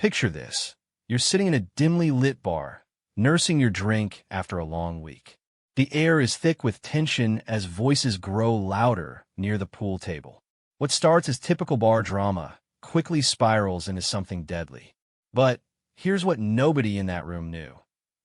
Picture this. You're sitting in a dimly lit bar, nursing your drink after a long week. The air is thick with tension as voices grow louder near the pool table. What starts as typical bar drama quickly spirals into something deadly. But here's what nobody in that room knew.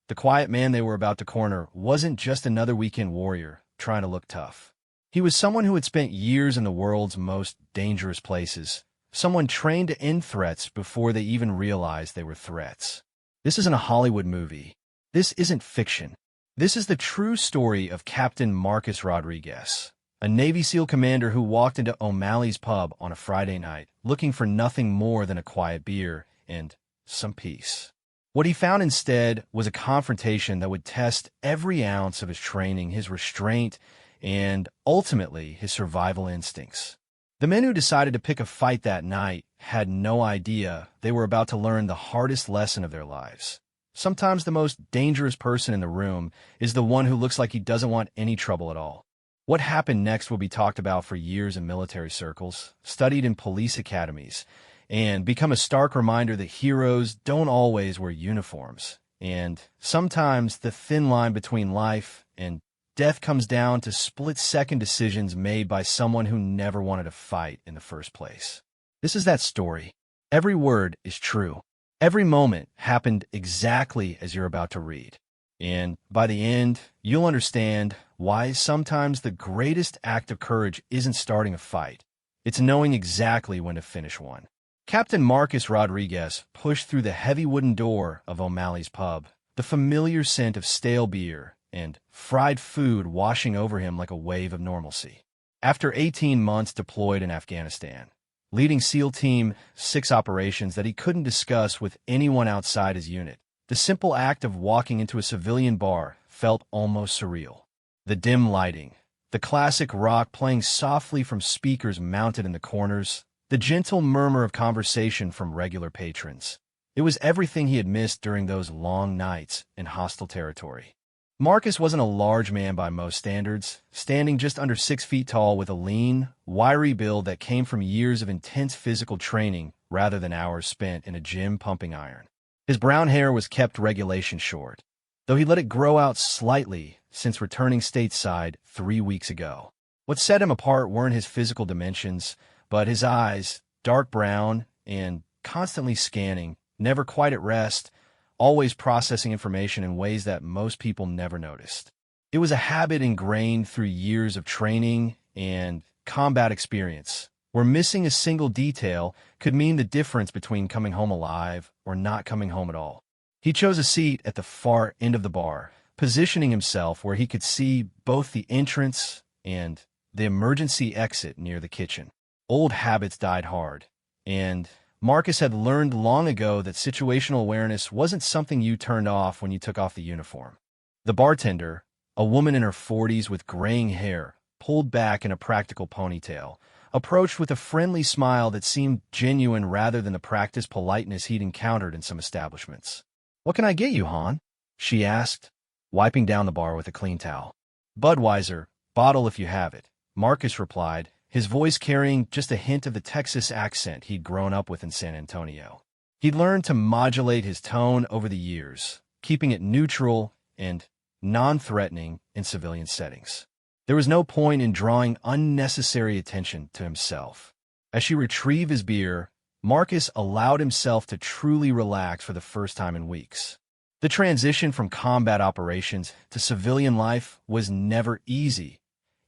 The quiet man they were about to corner wasn't just another weekend warrior trying to look tough. He was someone who had spent years in the world's most dangerous places, someone trained to end threats before they even realized they were threats. This isn't a Hollywood movie. This isn't fiction. This is the true story of Captain Marcus Rodriguez, a Navy SEAL commander who walked into O'Malley's pub on a Friday night looking for nothing more than a quiet beer and some peace. What he found instead was a confrontation that would test every ounce of his training, his restraint, and ultimately his survival instincts. The men who decided to pick a fight that night had no idea they were about to learn the hardest lesson of their lives. Sometimes the most dangerous person in the room is the one who looks like he doesn't want any trouble at all. What happened next will be talked about for years in military circles, studied in police academies, and become a stark reminder that heroes don't always wear uniforms. And sometimes the thin line between life and death comes down to split-second decisions made by someone who never wanted to fight in the first place. This is that story. Every word is true. Every moment happened exactly as you're about to read. And by the end, you'll understand why sometimes the greatest act of courage isn't starting a fight. It's knowing exactly when to finish one. Captain Marcus Rodriguez pushed through the heavy wooden door of O'Malley's pub, the familiar scent of stale beer and fried food washing over him like a wave of normalcy. After 18 months deployed in Afghanistan, leading SEAL Team 6 operations that he couldn't discuss with anyone outside his unit, the simple act of walking into a civilian bar felt almost surreal. The dim lighting, the classic rock playing softly from speakers mounted in the corners, the gentle murmur of conversation from regular patrons. It was everything he had missed during those long nights in hostile territory. Marcus wasn't a large man by most standards, standing just under 6 feet tall with a lean, wiry build that came from years of intense physical training rather than hours spent in a gym pumping iron. His brown hair was kept regulation short, though he let it grow out slightly since returning stateside 3 weeks ago. What set him apart weren't his physical dimensions, but his eyes, dark brown and constantly scanning, never quite at rest, always processing information in ways that most people never noticed. It was a habit ingrained through years of training and combat experience, where missing a single detail could mean the difference between coming home alive or not coming home at all. He chose a seat at the far end of the bar, positioning himself where he could see both the entrance and the emergency exit near the kitchen. Old habits died hard, and Marcus had learned long ago that situational awareness wasn't something you turned off when you took off the uniform. The bartender, a woman in her 40s with graying hair, pulled back in a practical ponytail, approached with a friendly smile that seemed genuine rather than the practiced politeness he'd encountered in some establishments. "What can I get you, hon?" she asked, wiping down the bar with a clean towel. "Budweiser, bottle if you have it," Marcus replied, his voice carrying just a hint of the Texas accent he'd grown up with in San Antonio. He'd learned to modulate his tone over the years, keeping it neutral and non-threatening in civilian settings. There was no point in drawing unnecessary attention to himself. As she retrieved his beer, Marcus allowed himself to truly relax for the first time in weeks. The transition from combat operations to civilian life was never easy,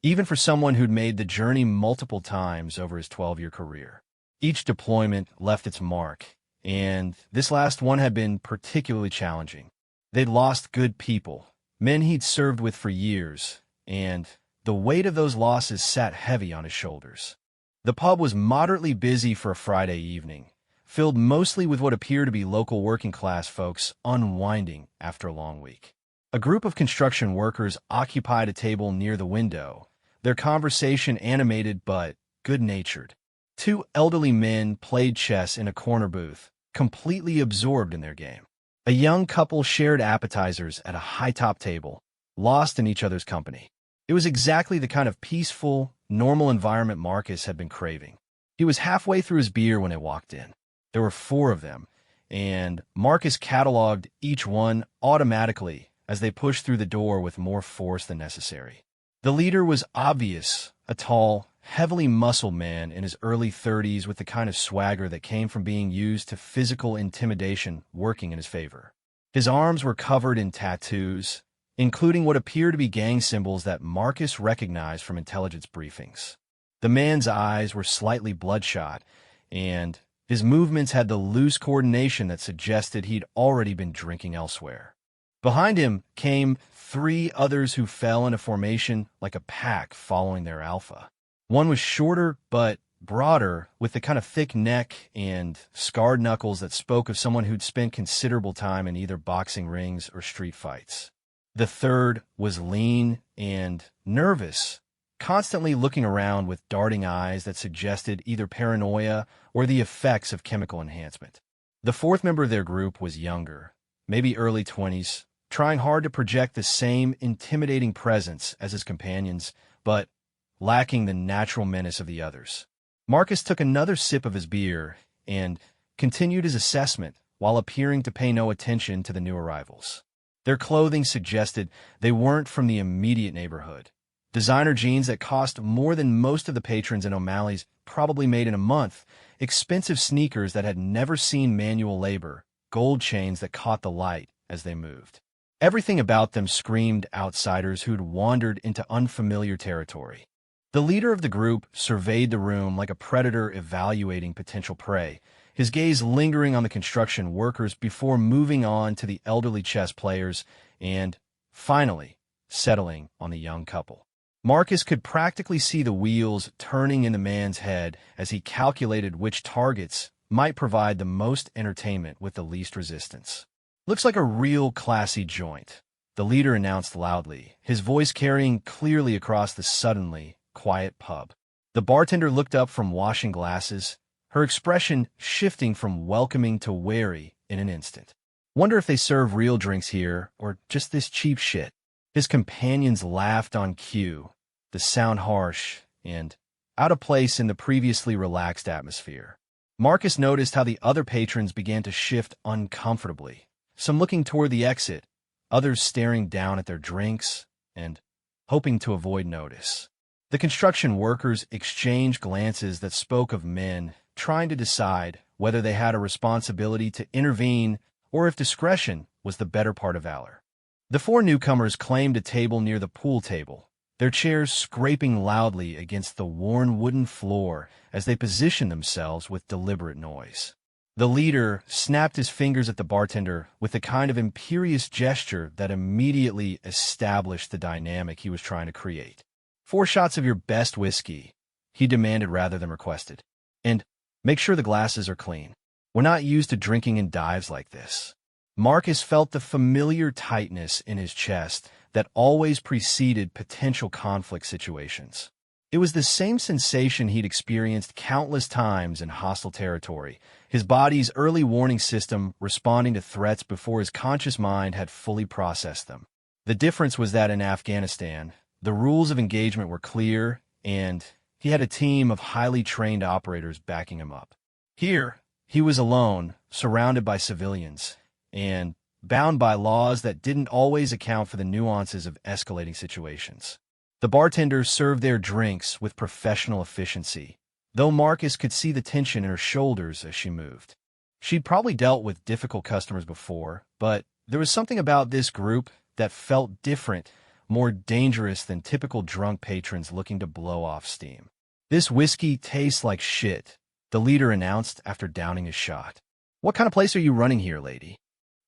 even for someone who'd made the journey multiple times over his 12-year career. Each deployment left its mark, and this last one had been particularly challenging. They'd lost good people, men he'd served with for years, and the weight of those losses sat heavy on his shoulders. The pub was moderately busy for a Friday evening, filled mostly with what appeared to be local working-class folks unwinding after a long week. A group of construction workers occupied a table near the window, their conversation animated but good-natured. 2 elderly men played chess in a corner booth, completely absorbed in their game. A young couple shared appetizers at a high-top table, lost in each other's company. It was exactly the kind of peaceful, normal environment Marcus had been craving. He was halfway through his beer when they walked in. There were 4 of them, and Marcus cataloged each one automatically as they pushed through the door with more force than necessary. The leader was obvious, a tall, heavily muscled man in his early 30s with the kind of swagger that came from being used to physical intimidation working in his favor. His arms were covered in tattoos, including what appeared to be gang symbols that Marcus recognized from intelligence briefings. The man's eyes were slightly bloodshot, and his movements had the loose coordination that suggested he'd already been drinking elsewhere. Behind him came 3 others who fell into formation like a pack following their alpha. One was shorter but broader, with the kind of thick neck and scarred knuckles that spoke of someone who'd spent considerable time in either boxing rings or street fights. The third was lean and nervous, constantly looking around with darting eyes that suggested either paranoia or the effects of chemical enhancement. The fourth member of their group was younger, maybe early 20s, trying hard to project the same intimidating presence as his companions, but lacking the natural menace of the others. Marcus took another sip of his beer and continued his assessment while appearing to pay no attention to the new arrivals. Their clothing suggested they weren't from the immediate neighborhood. Designer jeans that cost more than most of the patrons in O'Malley's probably made in a month, expensive sneakers that had never seen manual labor, gold chains that caught the light as they moved. Everything about them screamed outsiders who'd wandered into unfamiliar territory. The leader of the group surveyed the room like a predator evaluating potential prey, his gaze lingering on the construction workers before moving on to the elderly chess players and, finally, settling on the young couple. Marcus could practically see the wheels turning in the man's head as he calculated which targets might provide the most entertainment with the least resistance. "Looks like a real classy joint," the leader announced loudly, his voice carrying clearly across the suddenly quiet pub. The bartender looked up from washing glasses, her expression shifting from welcoming to wary in an instant. "Wonder if they serve real drinks here, or just this cheap shit." His companions laughed on cue, the sound harsh and out of place in the previously relaxed atmosphere. Marcus noticed how the other patrons began to shift uncomfortably, some looking toward the exit, others staring down at their drinks and hoping to avoid notice. The construction workers exchanged glances that spoke of men trying to decide whether they had a responsibility to intervene or if discretion was the better part of valor. The 4 newcomers claimed a table near the pool table, their chairs scraping loudly against the worn wooden floor as they positioned themselves with deliberate noise. The leader snapped his fingers at the bartender with a kind of imperious gesture that immediately established the dynamic he was trying to create. "4 shots of your best whiskey," he demanded rather than requested. "And make sure the glasses are clean. We're not used to drinking in dives like this." Marcus felt the familiar tightness in his chest that always preceded potential conflict situations. It was the same sensation he'd experienced countless times in hostile territory, his body's early warning system responding to threats before his conscious mind had fully processed them. The difference was that in Afghanistan, the rules of engagement were clear, and he had a team of highly trained operators backing him up. Here, he was alone, surrounded by civilians, and bound by laws that didn't always account for the nuances of escalating situations. The bartenders served their drinks with professional efficiency, though Marcus could see the tension in her shoulders as she moved. She'd probably dealt with difficult customers before, but there was something about this group that felt different, more dangerous than typical drunk patrons looking to blow off steam. "This whiskey tastes like shit," the leader announced after downing his shot. "What kind of place are you running here, lady?"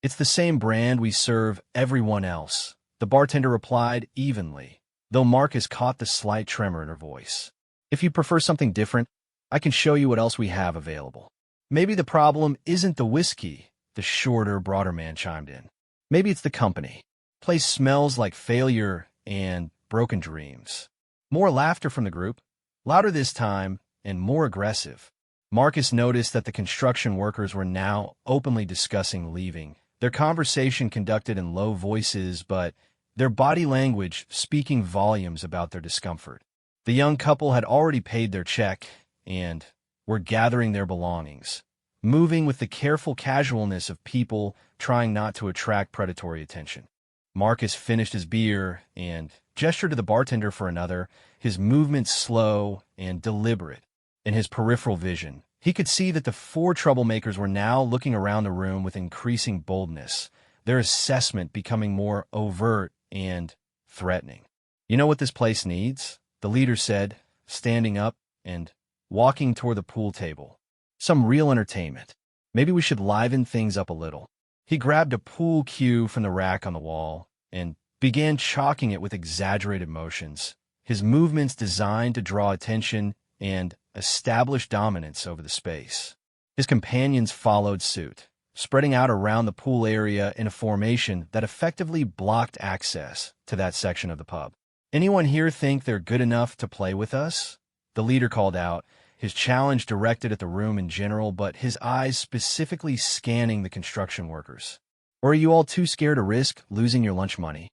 "It's the same brand we serve everyone else," the bartender replied evenly, though Marcus caught the slight tremor in her voice. "If you prefer something different, I can show you what else we have available." "Maybe the problem isn't the whiskey," the shorter, broader man chimed in. "Maybe it's the company. Place smells like failure and broken dreams." More laughter from the group, louder this time and more aggressive. Marcus noticed that the construction workers were now openly discussing leaving, their conversation conducted in low voices, but their body language speaking volumes about their discomfort. The young couple had already paid their check and were gathering their belongings, moving with the careful casualness of people trying not to attract predatory attention. Marcus finished his beer and gestured to the bartender for another, his movements slow and deliberate. In his peripheral vision, he could see that the four troublemakers were now looking around the room with increasing boldness, their assessment becoming more overt and threatening. "You know what this place needs?" the leader said, standing up and walking toward the pool table. "Some real entertainment. Maybe we should liven things up a little." He grabbed a pool cue from the rack on the wall and began chalking it with exaggerated motions, his movements designed to draw attention and establish dominance over the space. His companions followed suit, spreading out around the pool area in a formation that effectively blocked access to that section of the pub. "Anyone here think they're good enough to play with us?" the leader called out, his challenge directed at the room in general, but his eyes specifically scanning the construction workers. "Or are you all too scared to risk losing your lunch money?"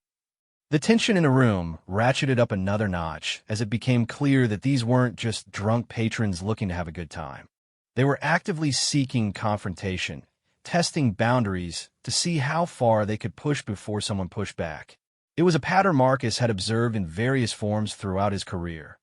The tension in the room ratcheted up another notch as it became clear that these weren't just drunk patrons looking to have a good time. They were actively seeking confrontation, testing boundaries to see how far they could push before someone pushed back. It was a pattern Marcus had observed in various forms throughout his career.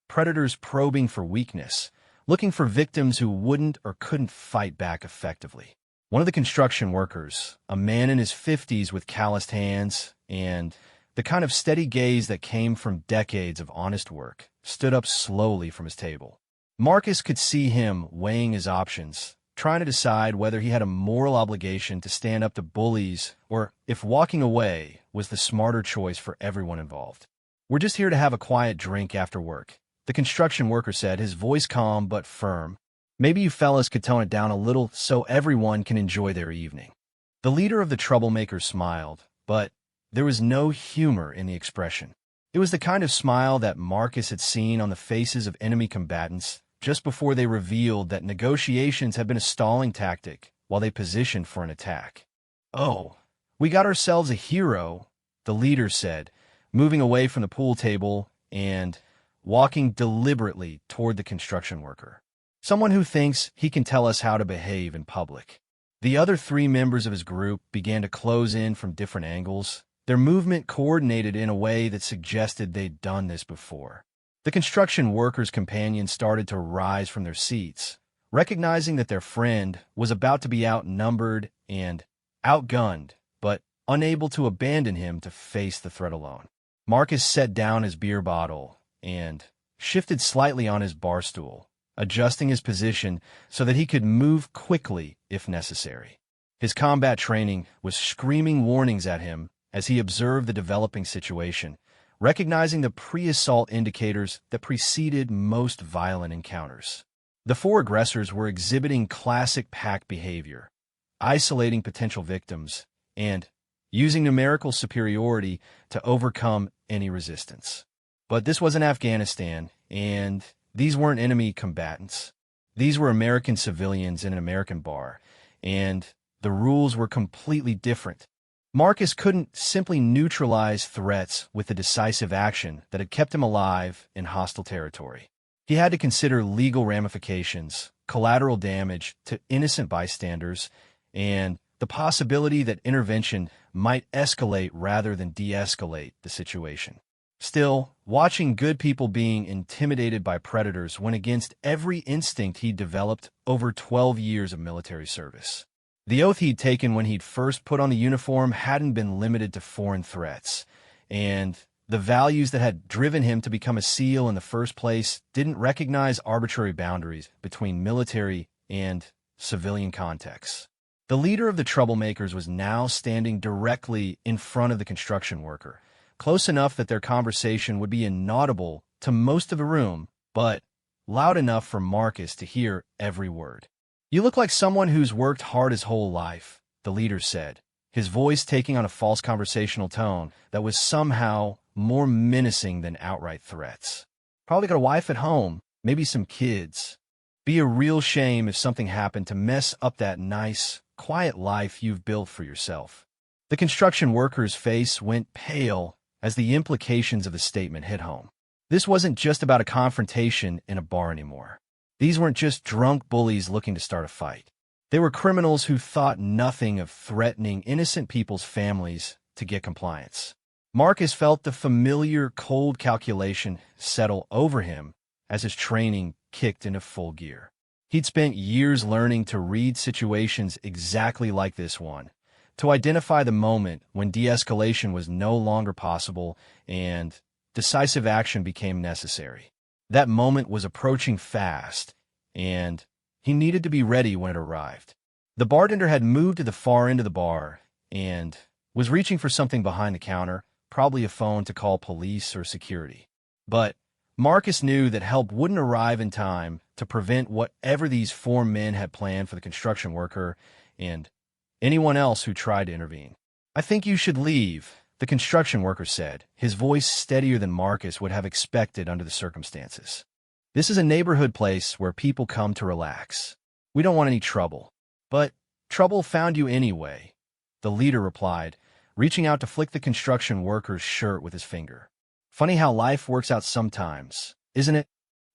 Predators probing for weakness, looking for victims who wouldn't or couldn't fight back effectively. One of the construction workers, a man in his 50s with calloused hands and the kind of steady gaze that came from decades of honest work, stood up slowly from his table. Marcus could see him weighing his options, trying to decide whether he had a moral obligation to stand up to bullies or if walking away was the smarter choice for everyone involved. "We're just here to have a quiet drink after work," the construction worker said, his voice calm but firm. "Maybe you fellas could tone it down a little so everyone can enjoy their evening." The leader of the troublemakers smiled, but there was no humor in the expression. It was the kind of smile that Marcus had seen on the faces of enemy combatants just before they revealed that negotiations had been a stalling tactic while they positioned for an attack. "Oh, we got ourselves a hero," the leader said, moving away from the pool table and walking deliberately toward the construction worker. "Someone who thinks he can tell us how to behave in public." The other three members of his group began to close in from different angles, their movement coordinated in a way that suggested they'd done this before. The construction workers' companions started to rise from their seats, recognizing that their friend was about to be outnumbered and outgunned, but unable to abandon him to face the threat alone. Marcus set down his beer bottle and shifted slightly on his bar stool, adjusting his position so that he could move quickly if necessary. His combat training was screaming warnings at him as he observed the developing situation, recognizing the pre-assault indicators that preceded most violent encounters. The four aggressors were exhibiting classic pack behavior, isolating potential victims, and using numerical superiority to overcome any resistance. But this wasn't Afghanistan, and these weren't enemy combatants. These were American civilians in an American bar, and the rules were completely different. Marcus couldn't simply neutralize threats with the decisive action that had kept him alive in hostile territory. He had to consider legal ramifications, collateral damage to innocent bystanders, and the possibility that intervention might escalate rather than de-escalate the situation. Still, watching good people being intimidated by predators went against every instinct he'd developed over 12 years of military service. The oath he'd taken when he'd first put on the uniform hadn't been limited to foreign threats, and the values that had driven him to become a SEAL in the first place didn't recognize arbitrary boundaries between military and civilian contexts. The leader of the troublemakers was now standing directly in front of the construction worker, close enough that their conversation would be inaudible to most of the room, but loud enough for Marcus to hear every word. "You look like someone who's worked hard his whole life," the leader said, his voice taking on a false conversational tone that was somehow more menacing than outright threats. "Probably got a wife at home, maybe some kids. Be a real shame if something happened to mess up that nice, quiet life you've built for yourself." The construction worker's face went pale as the implications of the statement hit home. This wasn't just about a confrontation in a bar anymore. These weren't just drunk bullies looking to start a fight. They were criminals who thought nothing of threatening innocent people's families to get compliance. Marcus felt the familiar cold calculation settle over him as his training kicked into full gear. He'd spent years learning to read situations exactly like this one, to identify the moment when de-escalation was no longer possible and decisive action became necessary. That moment was approaching fast, and he needed to be ready when it arrived. The bartender had moved to the far end of the bar and was reaching for something behind the counter, probably a phone to call police or security. But Marcus knew that help wouldn't arrive in time to prevent whatever these four men had planned for the construction worker and anyone else who tried to intervene. "I think you should leave," the construction worker said, his voice steadier than Marcus would have expected under the circumstances. "This is a neighborhood place where people come to relax. We don't want any trouble." "But trouble found you anyway," the leader replied, reaching out to flick the construction worker's shirt with his finger. "Funny how life works out sometimes, isn't it?"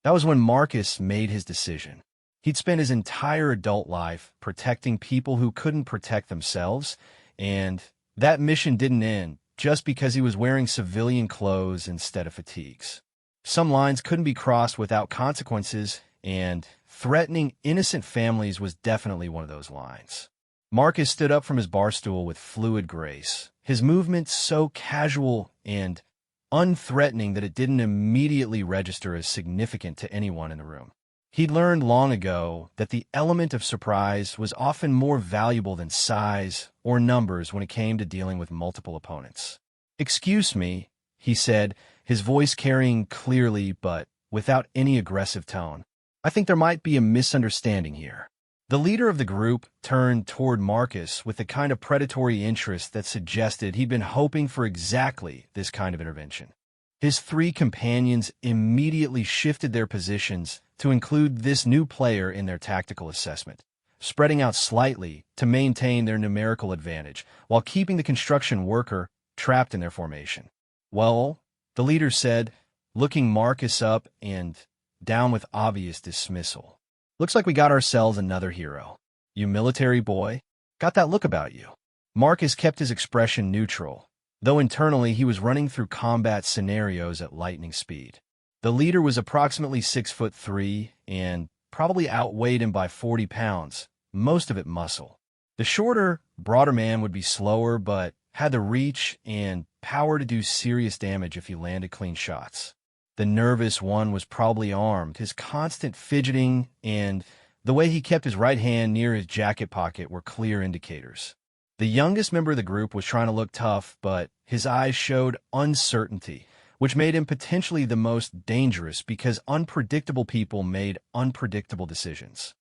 That was when Marcus made his decision. He'd spent his entire adult life protecting people who couldn't protect themselves, and that mission didn't end just because he was wearing civilian clothes instead of fatigues. Some lines couldn't be crossed without consequences, and threatening innocent families was definitely one of those lines. Marcus stood up from his bar stool with fluid grace, his movement so casual and unthreatening that it didn't immediately register as significant to anyone in the room. He'd learned long ago that the element of surprise was often more valuable than size or numbers when it came to dealing with multiple opponents. "Excuse me," he said, his voice carrying clearly but without any aggressive tone. "I think there might be a misunderstanding here." The leader of the group turned toward Marcus with the kind of predatory interest that suggested he'd been hoping for exactly this kind of intervention. His three companions immediately shifted their positions to include this new player in their tactical assessment, spreading out slightly to maintain their numerical advantage while keeping the construction worker trapped in their formation. "Well," the leader said, looking Marcus up and down with obvious dismissal, "looks like we got ourselves another hero. You military boy? Got that look about you." Marcus kept his expression neutral, though internally he was running through combat scenarios at lightning speed. The leader was approximately 6'3" and probably outweighed him by 40 pounds, most of it muscle. The shorter, broader man would be slower but had the reach and power to do serious damage if he landed clean shots. The nervous one was probably armed. His constant fidgeting and the way he kept his right hand near his jacket pocket were clear indicators. The youngest member of the group was trying to look tough, but his eyes showed uncertainty, which made him potentially the most dangerous because unpredictable people made unpredictable decisions.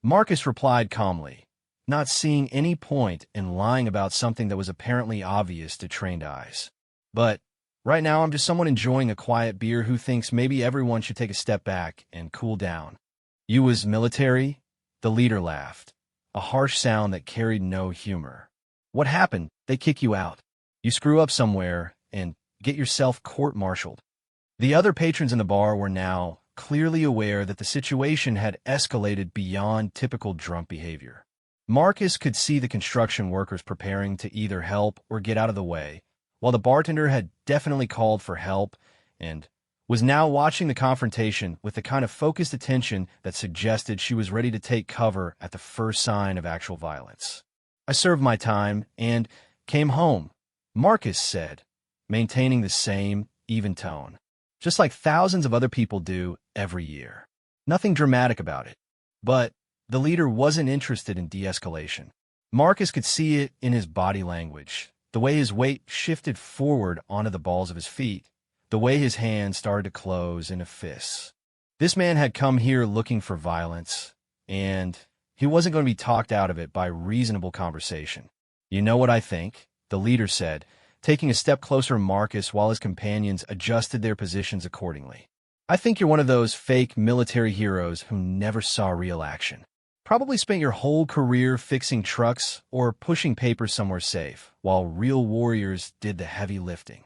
Marcus replied calmly, not seeing any point in lying about something that was apparently obvious to trained eyes. "But right now I'm just someone enjoying a quiet beer who thinks maybe everyone should take a step back and cool down." "You was military?" The leader laughed, a harsh sound that carried no humor. "What happened? They kick you out. You screw up somewhere and get yourself court-martialed." The other patrons in the bar were now clearly aware that the situation had escalated beyond typical drunk behavior. Marcus could see the construction workers preparing to either help or get out of the way, while the bartender had definitely called for help and was now watching the confrontation with the kind of focused attention that suggested she was ready to take cover at the first sign of actual violence. "I served my time and came home," Marcus said, maintaining the same even tone, "just like thousands of other people do every year. Nothing dramatic about it." But the leader wasn't interested in de-escalation. Marcus could see it in his body language, the way his weight shifted forward onto the balls of his feet, the way his hands started to close into fists. This man had come here looking for violence, and he wasn't going to be talked out of it by reasonable conversation. "You know what I think?" the leader said, taking a step closer to Marcus while his companions adjusted their positions accordingly. "I think you're one of those fake military heroes who never saw real action. Probably spent your whole career fixing trucks or pushing paper somewhere safe, while real warriors did the heavy lifting."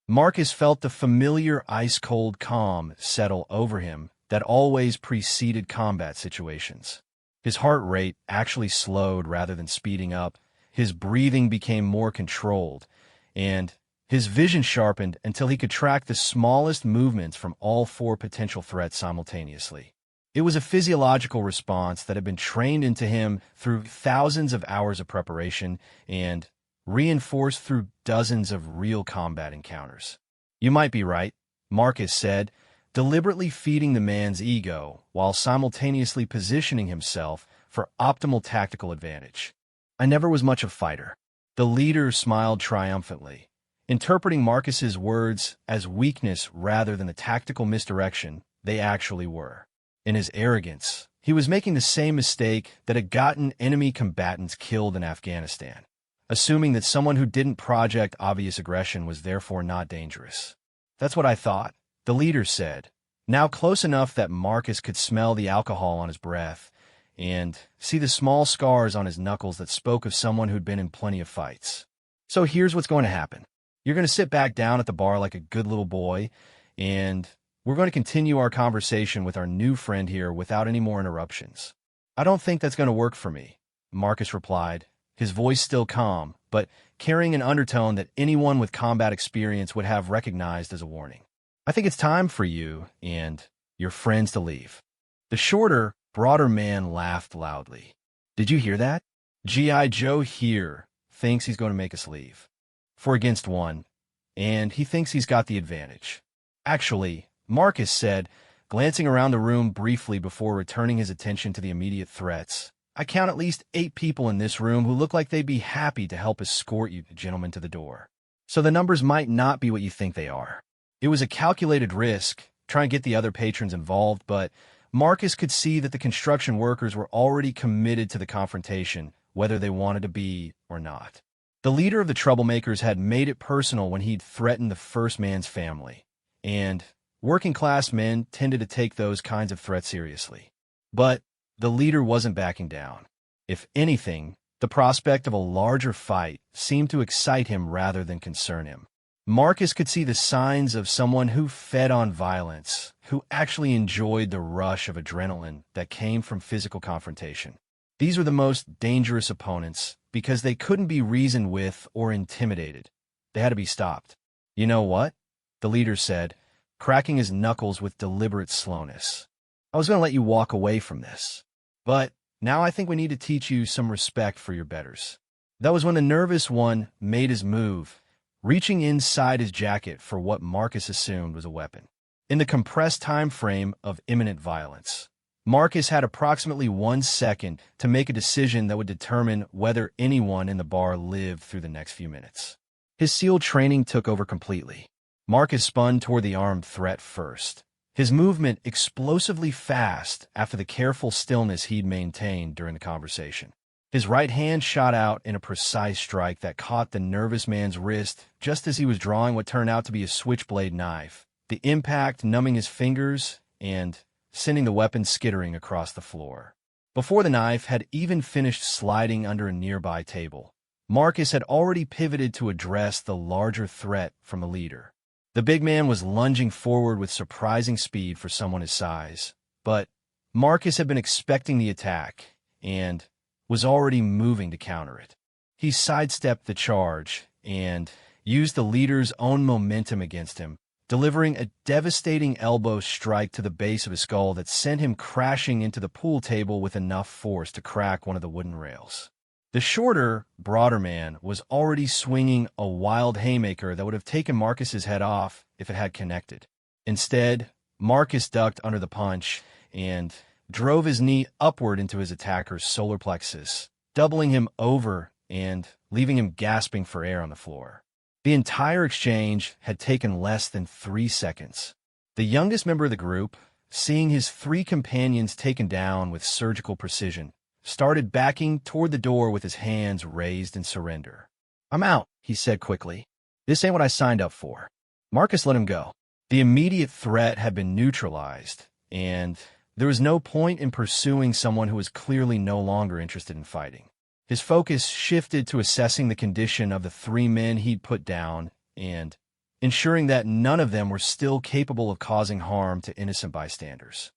Marcus felt the familiar ice-cold calm settle over him that always preceded combat situations. His heart rate actually slowed rather than speeding up, his breathing became more controlled, and his vision sharpened until he could track the smallest movements from all four potential threats simultaneously. It was a physiological response that had been trained into him through thousands of hours of preparation and reinforced through dozens of real combat encounters. "You might be right," Marcus said, deliberately feeding the man's ego while simultaneously positioning himself for optimal tactical advantage. "I never was much of a fighter." The leader smiled triumphantly, interpreting Marcus's words as weakness rather than the tactical misdirection they actually were. In his arrogance, he was making the same mistake that had gotten enemy combatants killed in Afghanistan, assuming that someone who didn't project obvious aggression was therefore not dangerous. "That's what I thought," the leader said, now close enough that Marcus could smell the alcohol on his breath and see the small scars on his knuckles that spoke of someone who'd been in plenty of fights. "So here's what's going to happen. You're going to sit back down at the bar like a good little boy, and we're going to continue our conversation with our new friend here without any more interruptions." "I don't think that's going to work for me," Marcus replied, his voice still calm, but carrying an undertone that anyone with combat experience would have recognized as a warning. "I think it's time for you and your friends to leave." The shorter, broader man laughed loudly. "Did you hear that? G.I. Joe here thinks he's going to make us leave. 4 against 1, and he thinks he's got the advantage." "Actually," Marcus said, glancing around the room briefly before returning his attention to the immediate threats, "I count at least 8 people in this room who look like they'd be happy to help escort you gentlemen to the door. So the numbers might not be what you think they are." It was a calculated risk, trying to get the other patrons involved, but Marcus could see that the construction workers were already committed to the confrontation, whether they wanted to be or not. The leader of the troublemakers had made it personal when he'd threatened the first man's family, and working-class men tended to take those kinds of threats seriously. But the leader wasn't backing down. If anything, the prospect of a larger fight seemed to excite him rather than concern him. Marcus could see the signs of someone who fed on violence, who actually enjoyed the rush of adrenaline that came from physical confrontation. These were the most dangerous opponents because they couldn't be reasoned with or intimidated. They had to be stopped. "You know what?" the leader said, cracking his knuckles with deliberate slowness. "I was going to let you walk away from this. But now I think we need to teach you some respect for your betters." That was when the nervous one made his move, reaching inside his jacket for what Marcus assumed was a weapon. In the compressed time frame of imminent violence, Marcus had approximately 1 second to make a decision that would determine whether anyone in the bar lived through the next few minutes. His SEAL training took over completely. Marcus spun toward the armed threat first, his movement explosively fast after the careful stillness he'd maintained during the conversation. His right hand shot out in a precise strike that caught the nervous man's wrist just as he was drawing what turned out to be a switchblade knife, the impact numbing his fingers and sending the weapon skittering across the floor. Before the knife had even finished sliding under a nearby table, Marcus had already pivoted to address the larger threat from the leader. The big man was lunging forward with surprising speed for someone his size, but Marcus had been expecting the attack and was already moving to counter it. He sidestepped the charge and used the leader's own momentum against him, delivering a devastating elbow strike to the base of his skull that sent him crashing into the pool table with enough force to crack one of the wooden rails. The shorter, broader man was already swinging a wild haymaker that would have taken Marcus's head off if it had connected. Instead, Marcus ducked under the punch and drove his knee upward into his attacker's solar plexus, doubling him over and leaving him gasping for air on the floor. The entire exchange had taken less than 3 seconds. The youngest member of the group, seeing his 3 companions taken down with surgical precision, started backing toward the door with his hands raised in surrender. "I'm out," he said quickly. "This ain't what I signed up for." Marcus let him go. The immediate threat had been neutralized, and there was no point in pursuing someone who was clearly no longer interested in fighting. His focus shifted to assessing the condition of the 3 men he'd put down and ensuring that none of them were still capable of causing harm to innocent bystanders.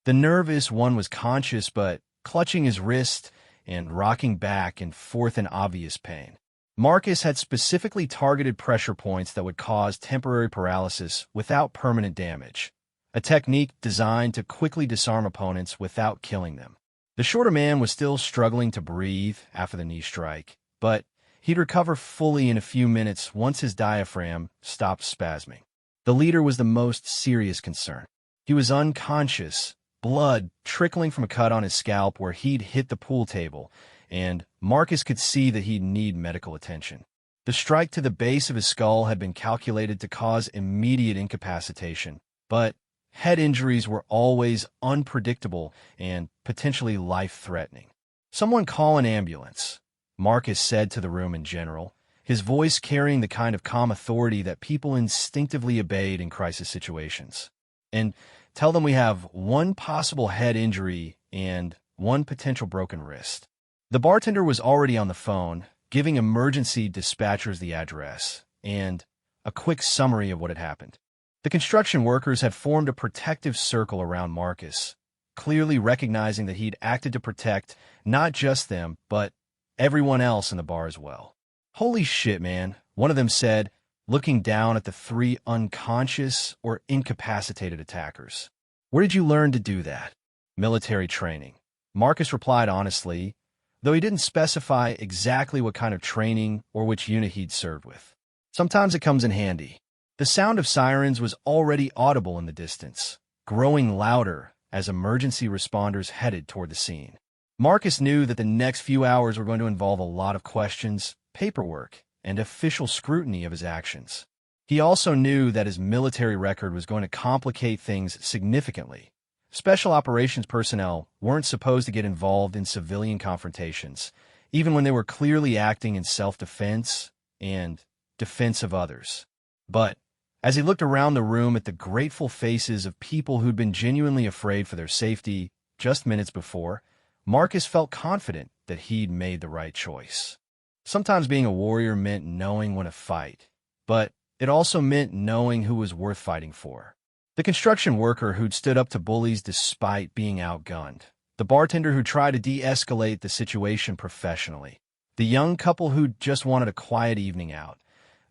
The nervous one was conscious but clutching his wrist and rocking back and forth in obvious pain. Marcus had specifically targeted pressure points that would cause temporary paralysis without permanent damage, a technique designed to quickly disarm opponents without killing them. The shorter man was still struggling to breathe after the knee strike, but he'd recover fully in a few minutes once his diaphragm stopped spasming. The leader was the most serious concern. He was unconscious, blood trickling from a cut on his scalp where he'd hit the pool table, and Marcus could see that he'd need medical attention. The strike to the base of his skull had been calculated to cause immediate incapacitation, but head injuries were always unpredictable and potentially life-threatening. "Someone call an ambulance," Marcus said to the room in general, his voice carrying the kind of calm authority that people instinctively obeyed in crisis situations. "And tell them we have one possible head injury and one potential broken wrist." The bartender was already on the phone, giving emergency dispatchers the address and a quick summary of what had happened. The construction workers had formed a protective circle around Marcus, clearly recognizing that he'd acted to protect not just them, but everyone else in the bar as well. "Holy shit, man," one of them said, looking down at the three unconscious or incapacitated attackers. "Where did you learn to do that?" "Military training," Marcus replied honestly, though he didn't specify exactly what kind of training or which unit he'd served with. "Sometimes it comes in handy." The sound of sirens was already audible in the distance, growing louder as emergency responders headed toward the scene. Marcus knew that the next few hours were going to involve a lot of questions, paperwork, and official scrutiny of his actions. He also knew that his military record was going to complicate things significantly. Special operations personnel weren't supposed to get involved in civilian confrontations, even when they were clearly acting in self-defense and defense of others. But as he looked around the room at the grateful faces of people who'd been genuinely afraid for their safety just minutes before, Marcus felt confident that he'd made the right choice. Sometimes being a warrior meant knowing when to fight, but it also meant knowing who was worth fighting for. The construction worker who'd stood up to bullies despite being outgunned. The bartender who tried to de-escalate the situation professionally. The young couple who just wanted a quiet evening out.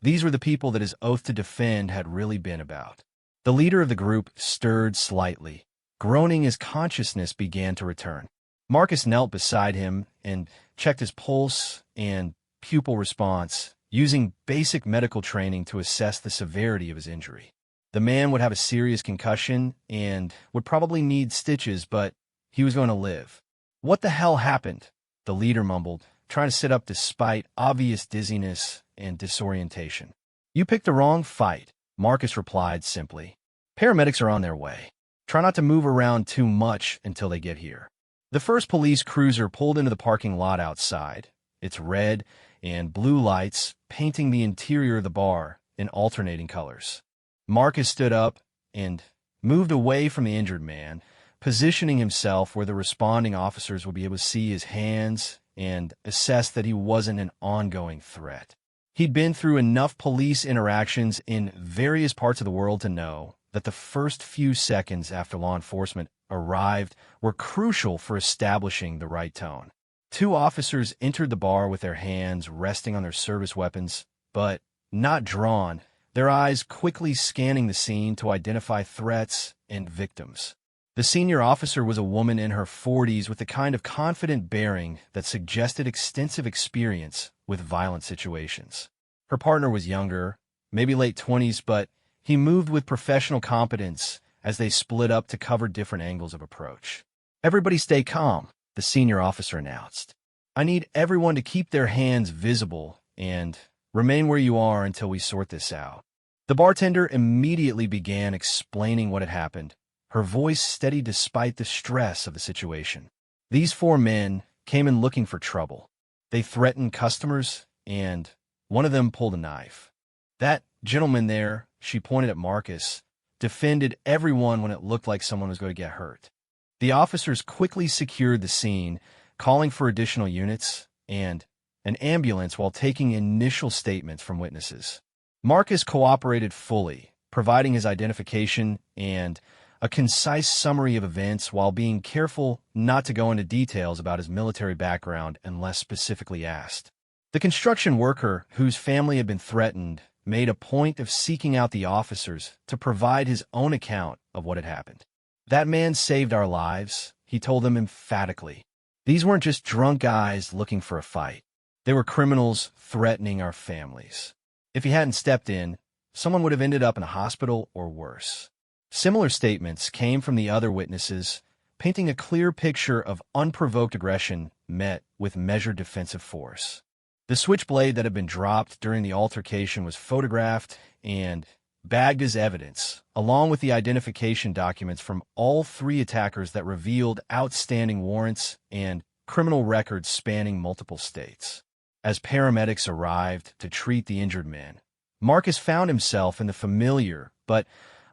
These were the people that his oath to defend had really been about. The leader of the group stirred slightly, groaning as consciousness began to return. Marcus knelt beside him and checked his pulse and pupil response, using basic medical training to assess the severity of his injury. The man would have a serious concussion and would probably need stitches, but he was going to live. "What the hell happened?" the leader mumbled, trying to sit up despite obvious dizziness and disorientation. "You picked the wrong fight," Marcus replied simply. "Paramedics are on their way. Try not to move around too much until they get here." The first police cruiser pulled into the parking lot outside, its red and blue lights painting the interior of the bar in alternating colors. Marcus stood up and moved away from the injured man, positioning himself where the responding officers would be able to see his hands and assess that he wasn't an ongoing threat. He'd been through enough police interactions in various parts of the world to know that the first few seconds after law enforcement arrived were crucial for establishing the right tone. Two officers entered the bar with their hands resting on their service weapons, but not drawn, their eyes quickly scanning the scene to identify threats and victims. The senior officer was a woman in her 40s with the kind of confident bearing that suggested extensive experience with violent situations. Her partner was younger, maybe late 20s, but he moved with professional competence as they split up to cover different angles of approach. "Everybody stay calm," the senior officer announced. "I need everyone to keep their hands visible and remain where you are until we sort this out." The bartender immediately began explaining what had happened, her voice steady despite the stress of the situation. These four men came in looking for trouble. They threatened customers, and one of them pulled a knife. That gentleman there, she pointed at Marcus, defended everyone when it looked like someone was going to get hurt. The officers quickly secured the scene, calling for additional units and an ambulance while taking initial statements from witnesses. Marcus cooperated fully, providing his identification and a concise summary of events while being careful not to go into details about his military background unless specifically asked. The construction worker, whose family had been threatened, made a point of seeking out the officers to provide his own account of what had happened. "That man saved our lives," he told them emphatically. "These weren't just drunk guys looking for a fight. They were criminals threatening our families. If he hadn't stepped in, someone would have ended up in a hospital or worse." Similar statements came from the other witnesses, painting a clear picture of unprovoked aggression met with measured defensive force. The switchblade that had been dropped during the altercation was photographed and bagged as evidence, along with the identification documents from all three attackers that revealed outstanding warrants and criminal records spanning multiple states. As paramedics arrived to treat the injured men, Marcus found himself in the familiar but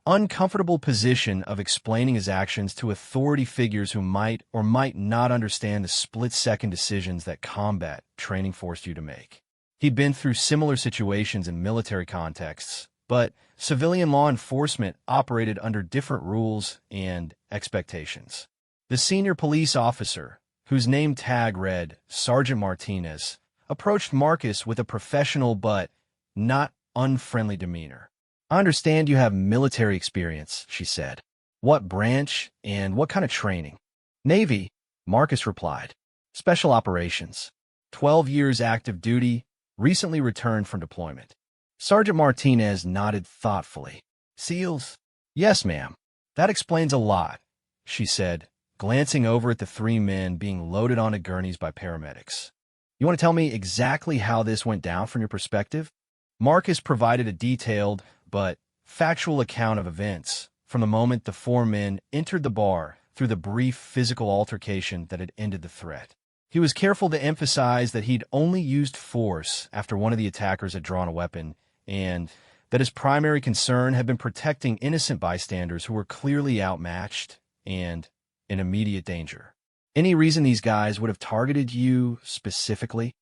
uncomfortable position of explaining his actions to authority figures who might or might not understand the split-second decisions that combat training forced you to make. He'd been through similar situations in military contexts, but civilian law enforcement operated under different rules and expectations. The senior police officer, whose name tag read Sergeant Martinez, approached Marcus with a professional but not unfriendly demeanor. "I understand you have military experience," she said. "What branch and what kind of training?" "Navy," Marcus replied. "Special operations. 12 years active duty, recently returned from deployment." Sergeant Martinez nodded thoughtfully. "SEALs?" "Yes, ma'am." "That explains a lot," she said, glancing over at the three men being loaded onto gurneys by paramedics. "You want to tell me exactly how this went down from your perspective?" Marcus provided a detailed but factual account of events from the moment the four men entered the bar through the brief physical altercation that had ended the threat. He was careful to emphasize that he'd only used force after one of the attackers had drawn a weapon, and that his primary concern had been protecting innocent bystanders who were clearly outmatched and in immediate danger. "Any reason these guys would have targeted you specifically?"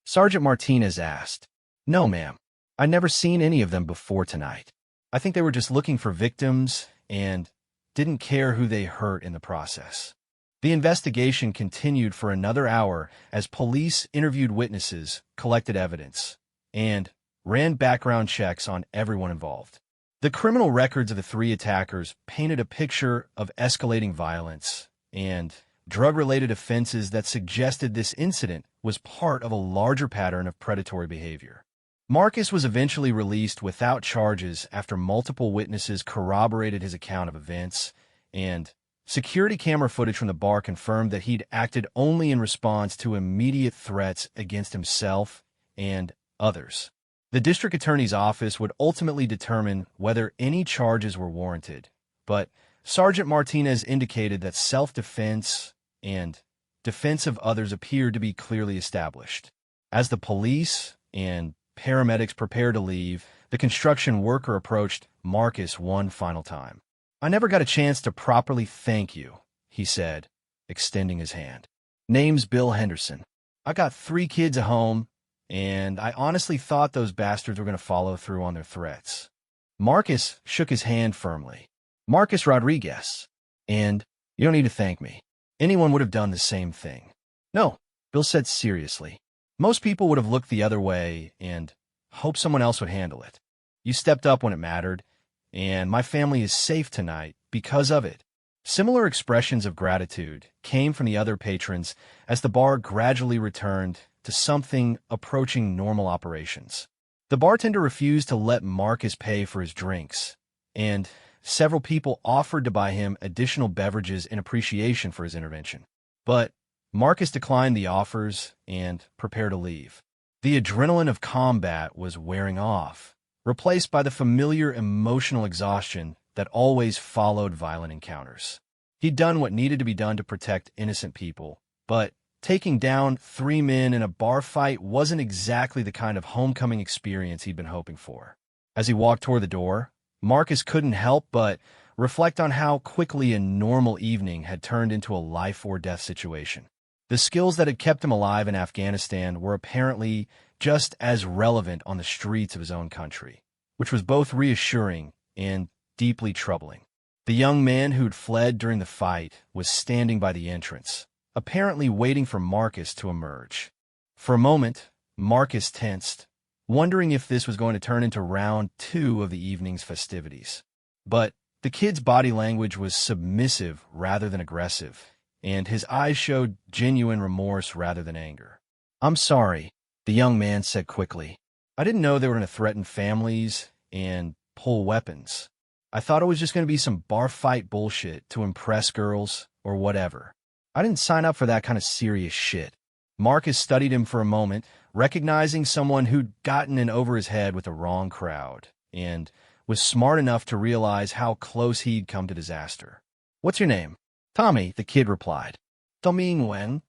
Sergeant Martinez asked. "No, ma'am. I'd never seen any of them before tonight. I think they were just looking for victims and didn't care who they hurt in the process." The investigation continued for another hour as police interviewed witnesses, collected evidence, and ran background checks on everyone involved. The criminal records of the three attackers painted a picture of escalating violence and drug-related offenses that suggested this incident was part of a larger pattern of predatory behavior. Marcus was eventually released without charges after multiple witnesses corroborated his account of events, and security camera footage from the bar confirmed that he'd acted only in response to immediate threats against himself and others. The district attorney's office would ultimately determine whether any charges were warranted, but Sergeant Martinez indicated that self-defense and defense of others appeared to be clearly established. As the police and paramedics prepared to leave, the construction worker approached Marcus one final time. "I never got a chance to properly thank you," he said, extending his hand. "Name's Bill Henderson. I got 3 kids at home, and I honestly thought those bastards were going to follow through on their threats." Marcus shook his hand firmly. "Marcus Rodriguez. And you don't need to thank me. Anyone would have done the same thing." "No," Bill said seriously. "Most people would have looked the other way and hoped someone else would handle it. You stepped up when it mattered, and my family is safe tonight because of it." Similar expressions of gratitude came from the other patrons as the bar gradually returned to something approaching normal operations. The bartender refused to let Marcus pay for his drinks, and several people offered to buy him additional beverages in appreciation for his intervention. But Marcus declined the offers and prepared to leave. The adrenaline of combat was wearing off, replaced by the familiar emotional exhaustion that always followed violent encounters. He'd done what needed to be done to protect innocent people, but taking down 3 men in a bar fight wasn't exactly the kind of homecoming experience he'd been hoping for. As he walked toward the door, Marcus couldn't help but reflect on how quickly a normal evening had turned into a life-or-death situation. The skills that had kept him alive in Afghanistan were apparently just as relevant on the streets of his own country, which was both reassuring and deeply troubling. The young man who'd fled during the fight was standing by the entrance, apparently waiting for Marcus to emerge. For a moment, Marcus tensed, wondering if this was going to turn into round 2 of the evening's festivities. But the kid's body language was submissive rather than aggressive, and his eyes showed genuine remorse rather than anger. "I'm sorry," the young man said quickly. "I didn't know they were going to threaten families and pull weapons. I thought it was just going to be some bar fight bullshit to impress girls or whatever. I didn't sign up for that kind of serious shit." Marcus studied him for a moment, recognizing someone who'd gotten in over his head with the wrong crowd, and was smart enough to realize how close he'd come to disaster. "What's your name?" "Tommy," the kid replied. "Tommy Nguyen?"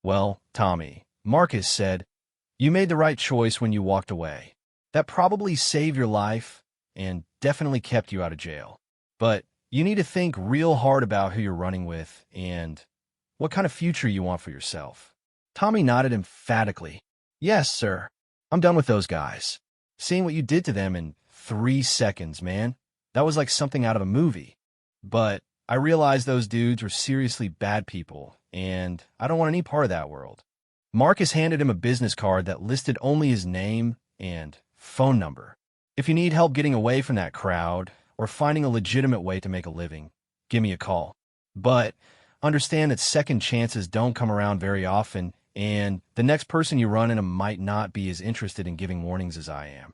"Well, Tommy," Marcus said, "you made the right choice when you walked away. That probably saved your life and definitely kept you out of jail. But you need to think real hard about who you're running with and what kind of future you want for yourself." Tommy nodded emphatically. "Yes, sir. I'm done with those guys. Seeing what you did to them in 3 seconds, man. That was like something out of a movie. But I realized those dudes were seriously bad people, and I don't want any part of that world." Marcus handed him a business card that listed only his name and phone number. "If you need help getting away from that crowd or finding a legitimate way to make a living, give me a call. But understand that second chances don't come around very often, and the next person you run into might not be as interested in giving warnings as I am."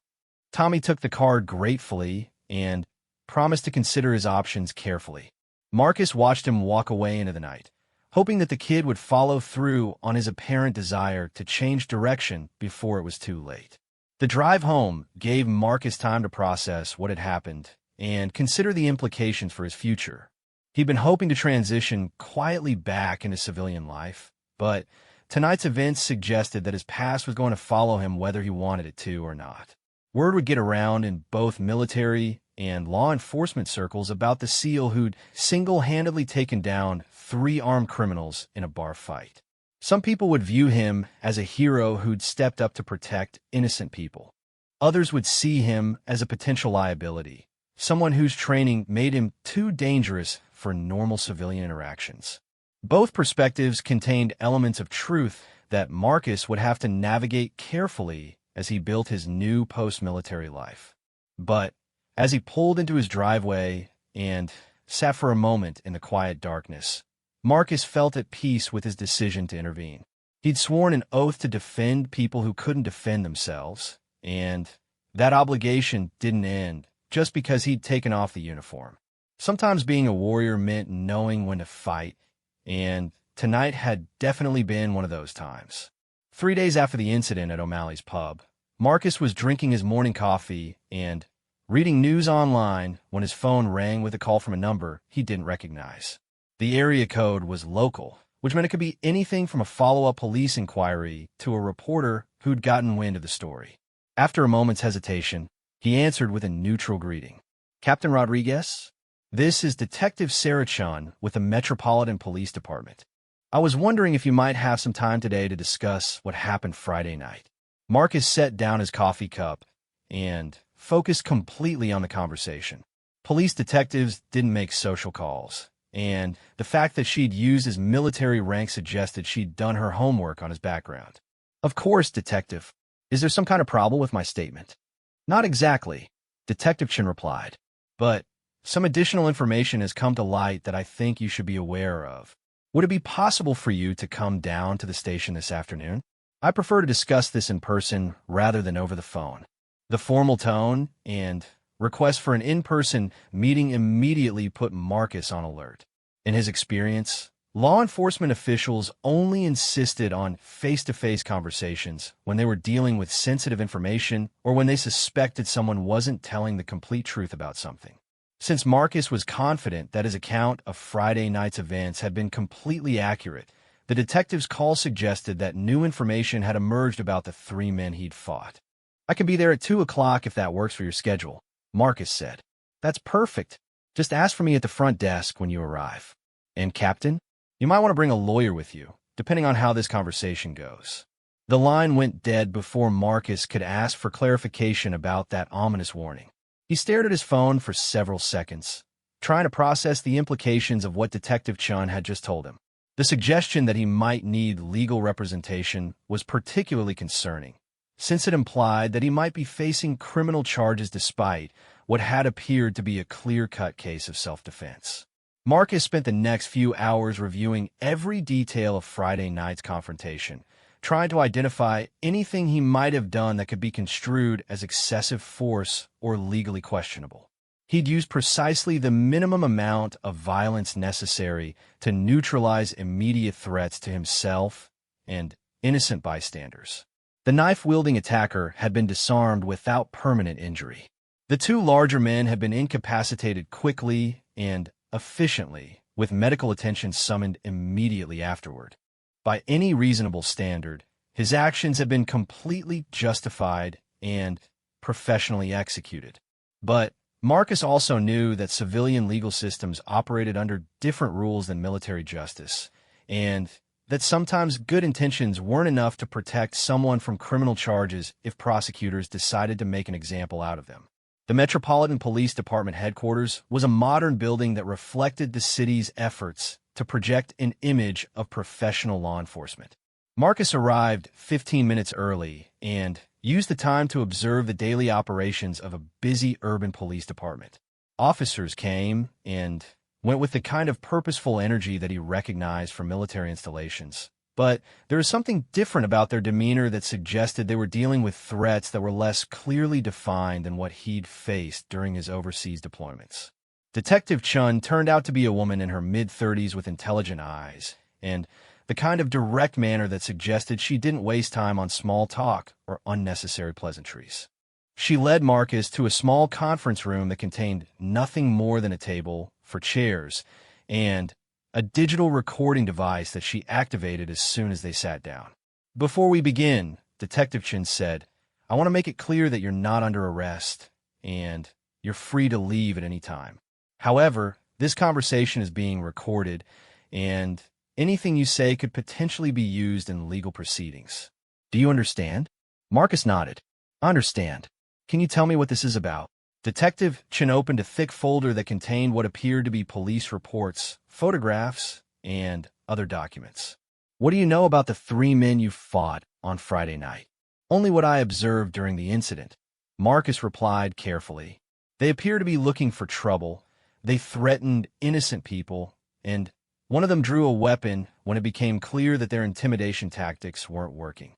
Tommy took the card gratefully and promised to consider his options carefully. Marcus watched him walk away into the night, hoping that the kid would follow through on his apparent desire to change direction before it was too late. The drive home gave Marcus time to process what had happened and consider the implications for his future. He'd been hoping to transition quietly back into civilian life, but tonight's events suggested that his past was going to follow him whether he wanted it to or not. Word would get around in both military and law enforcement circles about the SEAL who'd single-handedly taken down 3 armed criminals in a bar fight. Some people would view him as a hero who'd stepped up to protect innocent people. Others would see him as a potential liability, someone whose training made him too dangerous for normal civilian interactions. Both perspectives contained elements of truth that Marcus would have to navigate carefully as he built his new post-military life. But as he pulled into his driveway and sat for a moment in the quiet darkness, Marcus felt at peace with his decision to intervene. He'd sworn an oath to defend people who couldn't defend themselves, and that obligation didn't end just because he'd taken off the uniform. Sometimes being a warrior meant knowing when to fight, and tonight had definitely been one of those times. 3 days after the incident at O'Malley's pub, Marcus was drinking his morning coffee and reading news online when his phone rang with a call from a number he didn't recognize. The area code was local, which meant it could be anything from a follow-up police inquiry to a reporter who'd gotten wind of the story. After a moment's hesitation, he answered with a neutral greeting. "Captain Rodriguez? This is Detective Sarah Chun with the Metropolitan Police Department. I was wondering if you might have some time today to discuss what happened Friday night." Marcus set down his coffee cup and focused completely on the conversation. Police detectives didn't make social calls, and the fact that she'd used his military rank suggested she'd done her homework on his background. "Of course, Detective. Is there some kind of problem with my statement?" "Not exactly," Detective Chin replied, "but some additional information has come to light that I think you should be aware of. Would it be possible for you to come down to the station this afternoon? I prefer to discuss this in person rather than over the phone." The formal tone and request for an in-person meeting immediately put Marcus on alert. In his experience, law enforcement officials only insisted on face-to-face conversations when they were dealing with sensitive information or when they suspected someone wasn't telling the complete truth about something. Since Marcus was confident that his account of Friday night's events had been completely accurate, the detective's call suggested that new information had emerged about the 3 men he'd fought. "I can be there at 2 o'clock if that works for your schedule," Marcus said. "That's perfect. Just ask for me at the front desk when you arrive. And Captain, you might want to bring a lawyer with you, depending on how this conversation goes." The line went dead before Marcus could ask for clarification about that ominous warning. He stared at his phone for several seconds, trying to process the implications of what Detective Chun had just told him. The suggestion that he might need legal representation was particularly concerning, since it implied that he might be facing criminal charges despite what had appeared to be a clear-cut case of self-defense. Marcus spent the next few hours reviewing every detail of Friday night's confrontation, trying to identify anything he might have done that could be construed as excessive force or legally questionable. He'd used precisely the minimum amount of violence necessary to neutralize immediate threats to himself and innocent bystanders. The knife-wielding attacker had been disarmed without permanent injury. The two larger men had been incapacitated quickly and efficiently, with medical attention summoned immediately afterward. By any reasonable standard, his actions had been completely justified and professionally executed. But Marcus also knew that civilian legal systems operated under different rules than military justice, and that sometimes good intentions weren't enough to protect someone from criminal charges if prosecutors decided to make an example out of them. The Metropolitan Police Department headquarters was a modern building that reflected the city's efforts to project an image of professional law enforcement. Marcus arrived 15 minutes early and used the time to observe the daily operations of a busy urban police department. Officers came and went with the kind of purposeful energy that he recognized from military installations. But there was something different about their demeanor that suggested they were dealing with threats that were less clearly defined than what he'd faced during his overseas deployments. Detective Chun turned out to be a woman in her mid-30s with intelligent eyes, and the kind of direct manner that suggested she didn't waste time on small talk or unnecessary pleasantries. She led Marcus to a small conference room that contained nothing more than a table for chairs and a digital recording device that she activated as soon as they sat down. "Before we begin," Detective Chun said, "I want to make it clear that you're not under arrest, and you're free to leave at any time. However, this conversation is being recorded, and anything you say could potentially be used in legal proceedings. Do you understand?" Marcus nodded. "I understand. Can you tell me what this is about?" Detective Chun opened a thick folder that contained what appeared to be police reports, photographs, and other documents. "What do you know about the three men you fought on Friday night?" "Only what I observed during the incident," Marcus replied carefully. "They appear to be looking for trouble. They threatened innocent people, and one of them drew a weapon when it became clear that their intimidation tactics weren't working.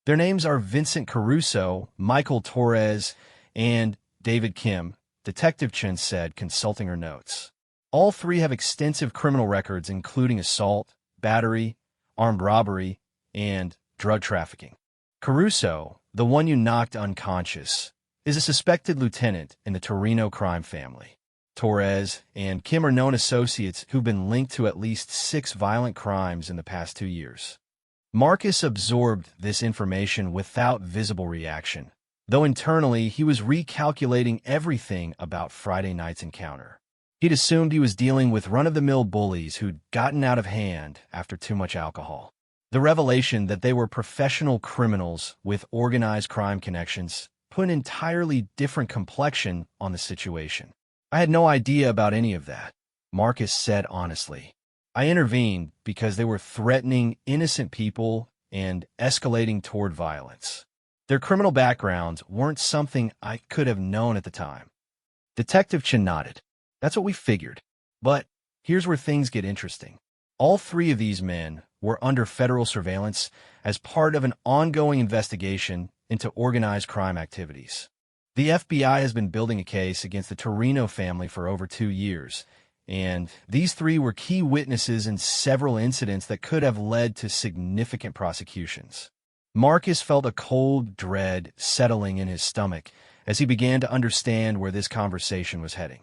Their names are Vincent Caruso, Michael Torres, and David Kim," Detective Chun said, consulting her notes. "All three have extensive criminal records, including assault, battery, armed robbery, and drug trafficking. Caruso, the one you knocked unconscious, is a suspected lieutenant in the Torino crime family. Torres and Kim are known associates who've been linked to at least 6 violent crimes in the past 2 years." Marcus absorbed this information without visible reaction, though internally he was recalculating everything about Friday night's encounter. He'd assumed he was dealing with run-of-the-mill bullies who'd gotten out of hand after too much alcohol. The revelation that they were professional criminals with organized crime connections put an entirely different complexion on the situation. "I had no idea about any of that," Marcus said honestly. "I intervened because they were threatening innocent people and escalating toward violence. Their criminal backgrounds weren't something I could have known at the time." Detective Chun nodded. "That's what we figured. But here's where things get interesting. All 3 of these men were under federal surveillance as part of an ongoing investigation into organized crime activities. The FBI has been building a case against the Torino family for over 2 years, and these 3 were key witnesses in several incidents that could have led to significant prosecutions." Marcus felt a cold dread settling in his stomach as he began to understand where this conversation was heading.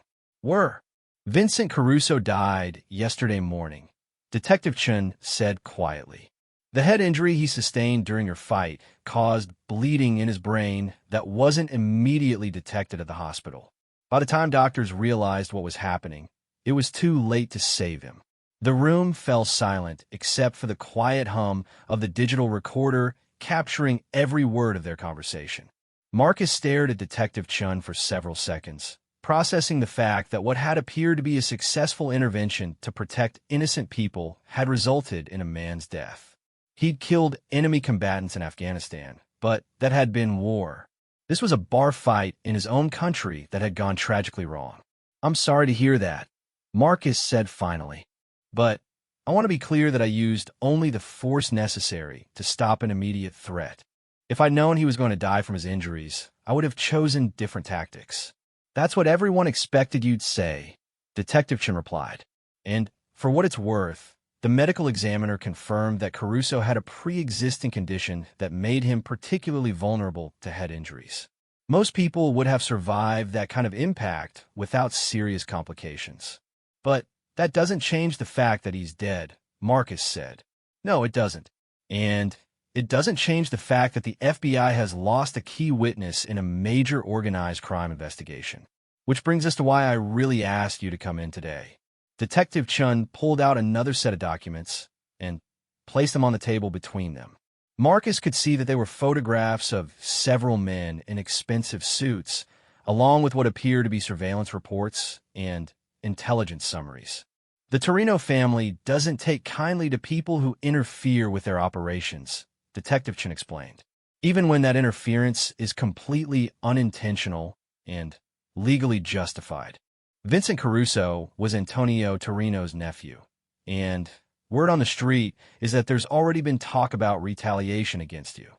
Vincent Caruso died yesterday morning," Detective Chun said quietly. "The head injury he sustained during your fight caused bleeding in his brain that wasn't immediately detected at the hospital. By the time doctors realized what was happening, it was too late to save him." The room fell silent except for the quiet hum of the digital recorder capturing every word of their conversation. Marcus stared at Detective Chun for several seconds, processing the fact that what had appeared to be a successful intervention to protect innocent people had resulted in a man's death. He'd killed enemy combatants in Afghanistan, but that had been war. This was a bar fight in his own country that had gone tragically wrong. "I'm sorry to hear that," Marcus said finally. "But I want to be clear that I used only the force necessary to stop an immediate threat. If I'd known he was going to die from his injuries, I would have chosen different tactics." "That's what everyone expected you'd say," Detective Chen replied. And for what it's worth, the medical examiner confirmed that Caruso had a pre-existing condition that made him particularly vulnerable to head injuries. Most people would have survived that kind of impact without serious complications. "But that doesn't change the fact that he's dead," Marcus said. "No, it doesn't. And it doesn't change the fact that the FBI has lost a key witness in a major organized crime investigation. Which brings us to why I really asked you to come in today." Detective Chun pulled out another set of documents and placed them on the table between them. Marcus could see that they were photographs of several men in expensive suits, along with what appeared to be surveillance reports and intelligence summaries. "The Torino family doesn't take kindly to people who interfere with their operations," Detective Chen explained, "even when that interference is completely unintentional and legally justified." Vincent Caruso was Antonio Torino's nephew, and word on the street is that there's already been talk about retaliation against you.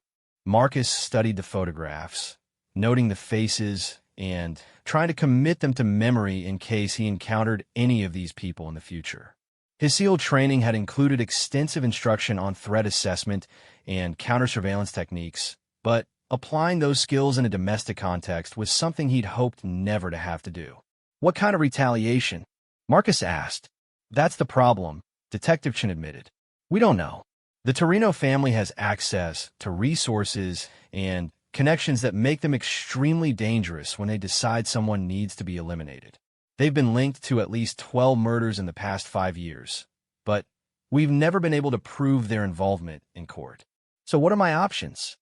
Marcus studied the photographs, noting the faces and trying to commit them to memory in case he encountered any of these people in the future. His SEAL training had included extensive instruction on threat assessment and counter-surveillance techniques, but applying those skills in a domestic context was something he'd hoped never to have to do. "What kind of retaliation?" Marcus asked. "That's the problem," Detective Chen admitted. "We don't know. The Torino family has access to resources and connections that make them extremely dangerous when they decide someone needs to be eliminated. They've been linked to at least 12 murders in the past 5 years, but we've never been able to prove their involvement in court. So what are my options?"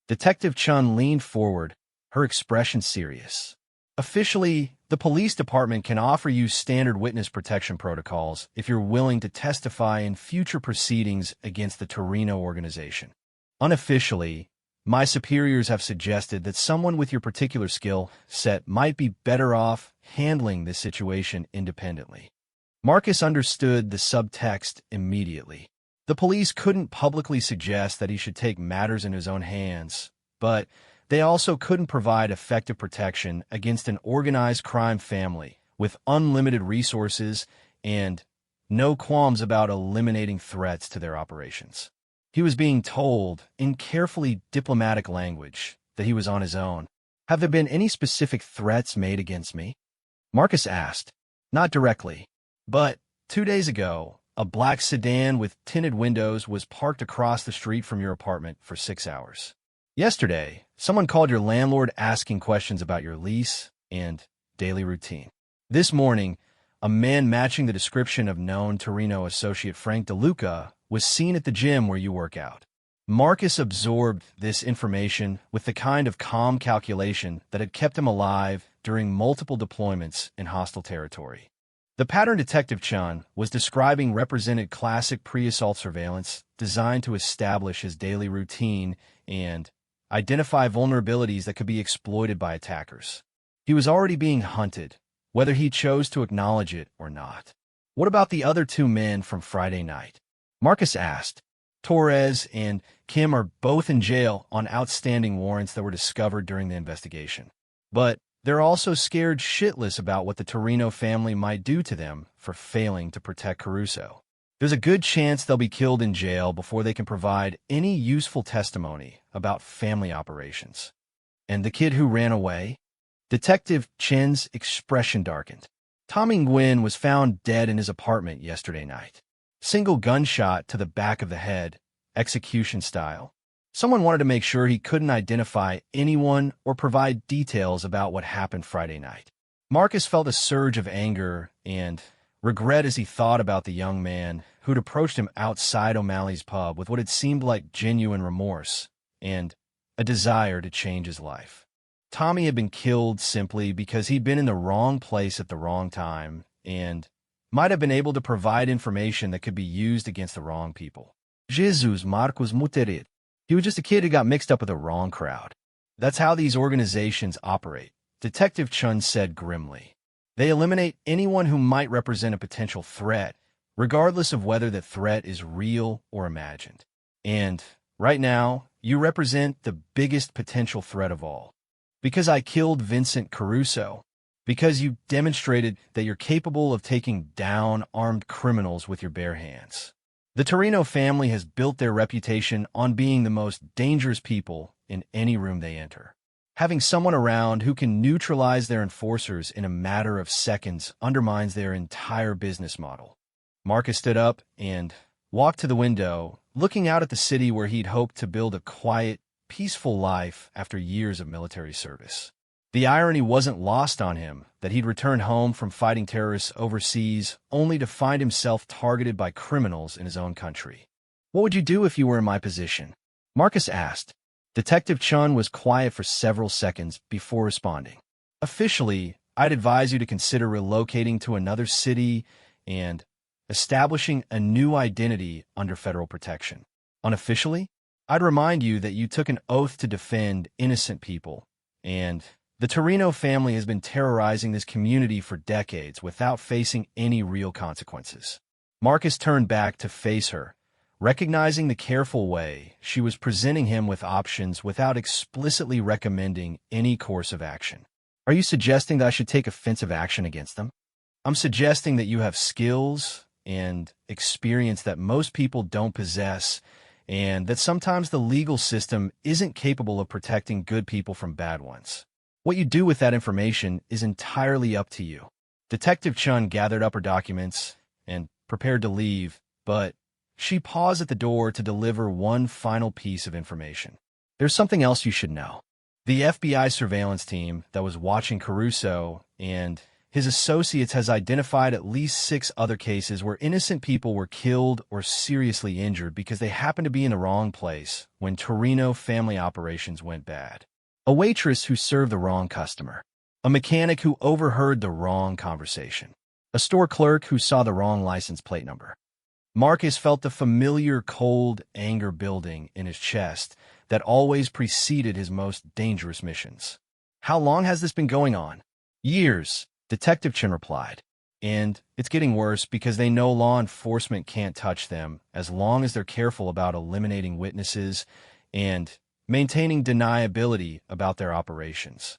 Detective Chun leaned forward, her expression serious. "Officially, the police department can offer you standard witness protection protocols if you're willing to testify in future proceedings against the Torino organization. Unofficially, my superiors have suggested that someone with your particular skill set might be better off handling this situation independently." Marcus understood the subtext immediately. The police couldn't publicly suggest that he should take matters in his own hands, but they also couldn't provide effective protection against an organized crime family with unlimited resources and no qualms about eliminating threats to their operations. He was being told, in carefully diplomatic language, that he was on his own. "Have there been any specific threats made against me?" Marcus asked. "Not directly, but 2 days ago, a black sedan with tinted windows was parked across the street from your apartment for 6 hours. Yesterday, someone called your landlord asking questions about your lease and daily routine. This morning, a man matching the description of known Torino associate Frank DeLuca was seen at the gym where you work out." Marcus absorbed this information with the kind of calm calculation that had kept him alive during multiple deployments in hostile territory. The pattern Detective Chan was describing represented classic pre-assault surveillance designed to establish his daily routine and identify vulnerabilities that could be exploited by attackers. He was already being hunted, whether he chose to acknowledge it or not. "What about the other 2 men from Friday night?" Marcus asked. "Torres and Kim are both in jail on outstanding warrants that were discovered during the investigation. But they're also scared shitless about what the Torino family might do to them for failing to protect Caruso. There's a good chance they'll be killed in jail before they can provide any useful testimony about family operations." "And the kid who ran away?" Detective Chen's expression darkened. "Tommy Nguyen was found dead in his apartment yesterday night. Single gunshot to the back of the head, execution style. Someone wanted to make sure he couldn't identify anyone or provide details about what happened Friday night." Marcus felt a surge of anger and regret as he thought about the young man who'd approached him outside O'Malley's pub with what had seemed like genuine remorse and a desire to change his life. Tommy had been killed simply because he'd been in the wrong place at the wrong time and might have been able to provide information that could be used against the wrong people. Jesus Marcos Muterit. He was just a kid who got mixed up with the wrong crowd. That's how these organizations operate, Detective Chun said grimly. They eliminate anyone who might represent a potential threat, regardless of whether the threat is real or imagined. And right now, you represent the biggest potential threat of all. Because I killed Vincent Caruso. Because you demonstrated that you're capable of taking down armed criminals with your bare hands. The Torino family has built their reputation on being the most dangerous people in any room they enter. Having someone around who can neutralize their enforcers in a matter of seconds undermines their entire business model. Marcus stood up and walked to the window, looking out at the city where he'd hoped to build a quiet, peaceful life after years of military service. The irony wasn't lost on him that he'd returned home from fighting terrorists overseas only to find himself targeted by criminals in his own country. "What would you do if you were in my position?" Marcus asked. Detective Chun was quiet for several seconds before responding. "Officially, I'd advise you to consider relocating to another city and establishing a new identity under federal protection. Unofficially, I'd remind you that you took an oath to defend innocent people, and the Torino family has been terrorizing this community for decades without facing any real consequences." Marcus turned back to face her, recognizing the careful way she was presenting him with options without explicitly recommending any course of action. "Are you suggesting that I should take offensive action against them?" "I'm suggesting that you have skills and experience that most people don't possess, and that sometimes the legal system isn't capable of protecting good people from bad ones. What you do with that information is entirely up to you." Detective Chun gathered up her documents and prepared to leave, but she paused at the door to deliver one final piece of information. "There's something else you should know. The FBI surveillance team that was watching Caruso and his associates has identified at least 6 other cases where innocent people were killed or seriously injured because they happened to be in the wrong place when Torino family operations went bad. A waitress who served the wrong customer. A mechanic who overheard the wrong conversation. A store clerk who saw the wrong license plate number." Marcus felt the familiar cold anger building in his chest that always preceded his most dangerous missions. "How long has this been going on?" "Years," Detective Chin replied. "And it's getting worse because they know law enforcement can't touch them as long as they're careful about eliminating witnesses and maintaining deniability about their operations."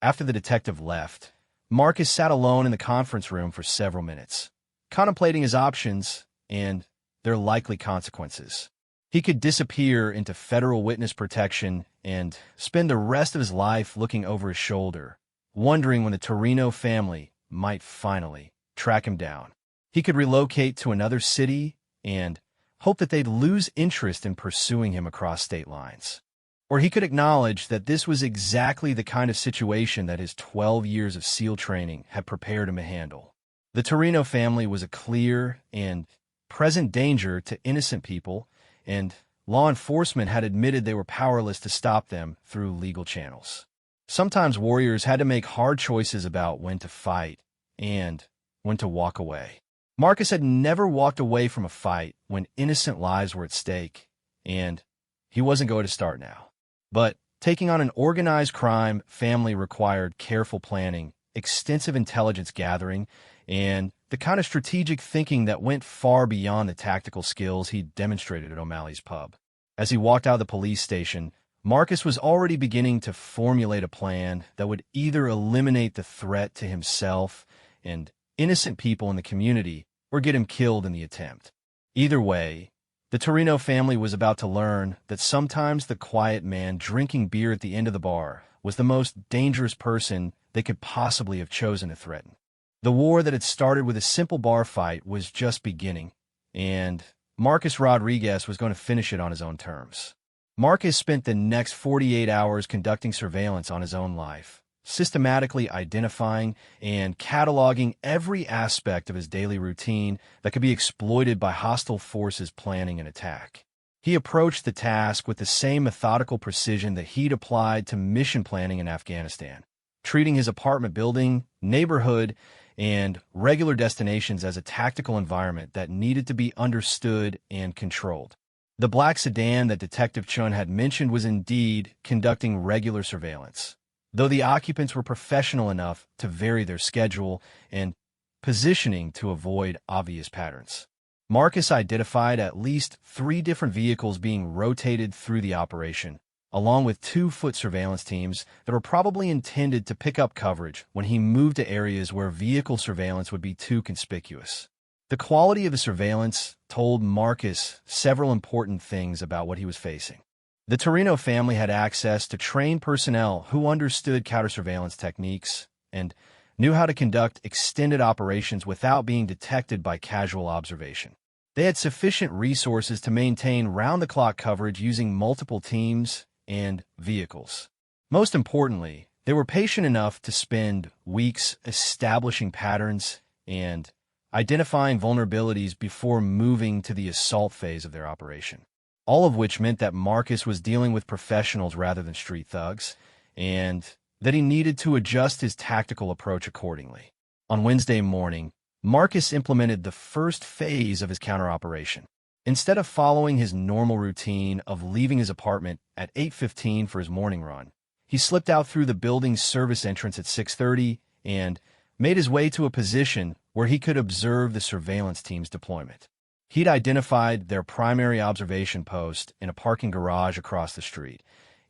After the detective left, Marcus sat alone in the conference room for several minutes, contemplating his options and their likely consequences. He could disappear into federal witness protection and spend the rest of his life looking over his shoulder, wondering when the Torino family might finally track him down. He could relocate to another city and hope that they'd lose interest in pursuing him across state lines. Or he could acknowledge that this was exactly the kind of situation that his 12 years of SEAL training had prepared him to handle. The Torino family was a clear and present danger to innocent people, and law enforcement had admitted they were powerless to stop them through legal channels. Sometimes warriors had to make hard choices about when to fight and when to walk away. Marcus had never walked away from a fight when innocent lives were at stake, and he wasn't going to start now. But taking on an organized crime family required careful planning, extensive intelligence gathering, and the kind of strategic thinking that went far beyond the tactical skills he demonstrated at O'Malley's pub. As he walked out of the police station, Marcus was already beginning to formulate a plan that would either eliminate the threat to himself and innocent people in the community or get him killed in the attempt. Either way, the Torino family was about to learn that sometimes the quiet man drinking beer at the end of the bar was the most dangerous person they could possibly have chosen to threaten. The war that had started with a simple bar fight was just beginning, and Marcus Rodriguez was going to finish it on his own terms. Marcus spent the next 48 hours conducting surveillance on his own life, systematically identifying and cataloging every aspect of his daily routine that could be exploited by hostile forces planning an attack. He approached the task with the same methodical precision that he'd applied to mission planning in Afghanistan, treating his apartment building, neighborhood, and regular destinations as a tactical environment that needed to be understood and controlled. The black sedan that Detective Chun had mentioned was indeed conducting regular surveillance, though the occupants were professional enough to vary their schedule and positioning to avoid obvious patterns. Marcus identified at least 3 different vehicles being rotated through the operation, along with 2-foot surveillance teams that were probably intended to pick up coverage when he moved to areas where vehicle surveillance would be too conspicuous. The quality of the surveillance told Marcus several important things about what he was facing. The Torino family had access to trained personnel who understood counter-surveillance techniques and knew how to conduct extended operations without being detected by casual observation. They had sufficient resources to maintain round-the-clock coverage using multiple teams and vehicles. Most importantly, they were patient enough to spend weeks establishing patterns and identifying vulnerabilities before moving to the assault phase of their operation. All of which meant that Marcus was dealing with professionals rather than street thugs, and that he needed to adjust his tactical approach accordingly. On Wednesday morning, Marcus implemented the first phase of his counter-operation. Instead of following his normal routine of leaving his apartment at 8:15 for his morning run, he slipped out through the building's service entrance at 6:30 and made his way to a position where he could observe the surveillance team's deployment. He'd identified their primary observation post in a parking garage across the street,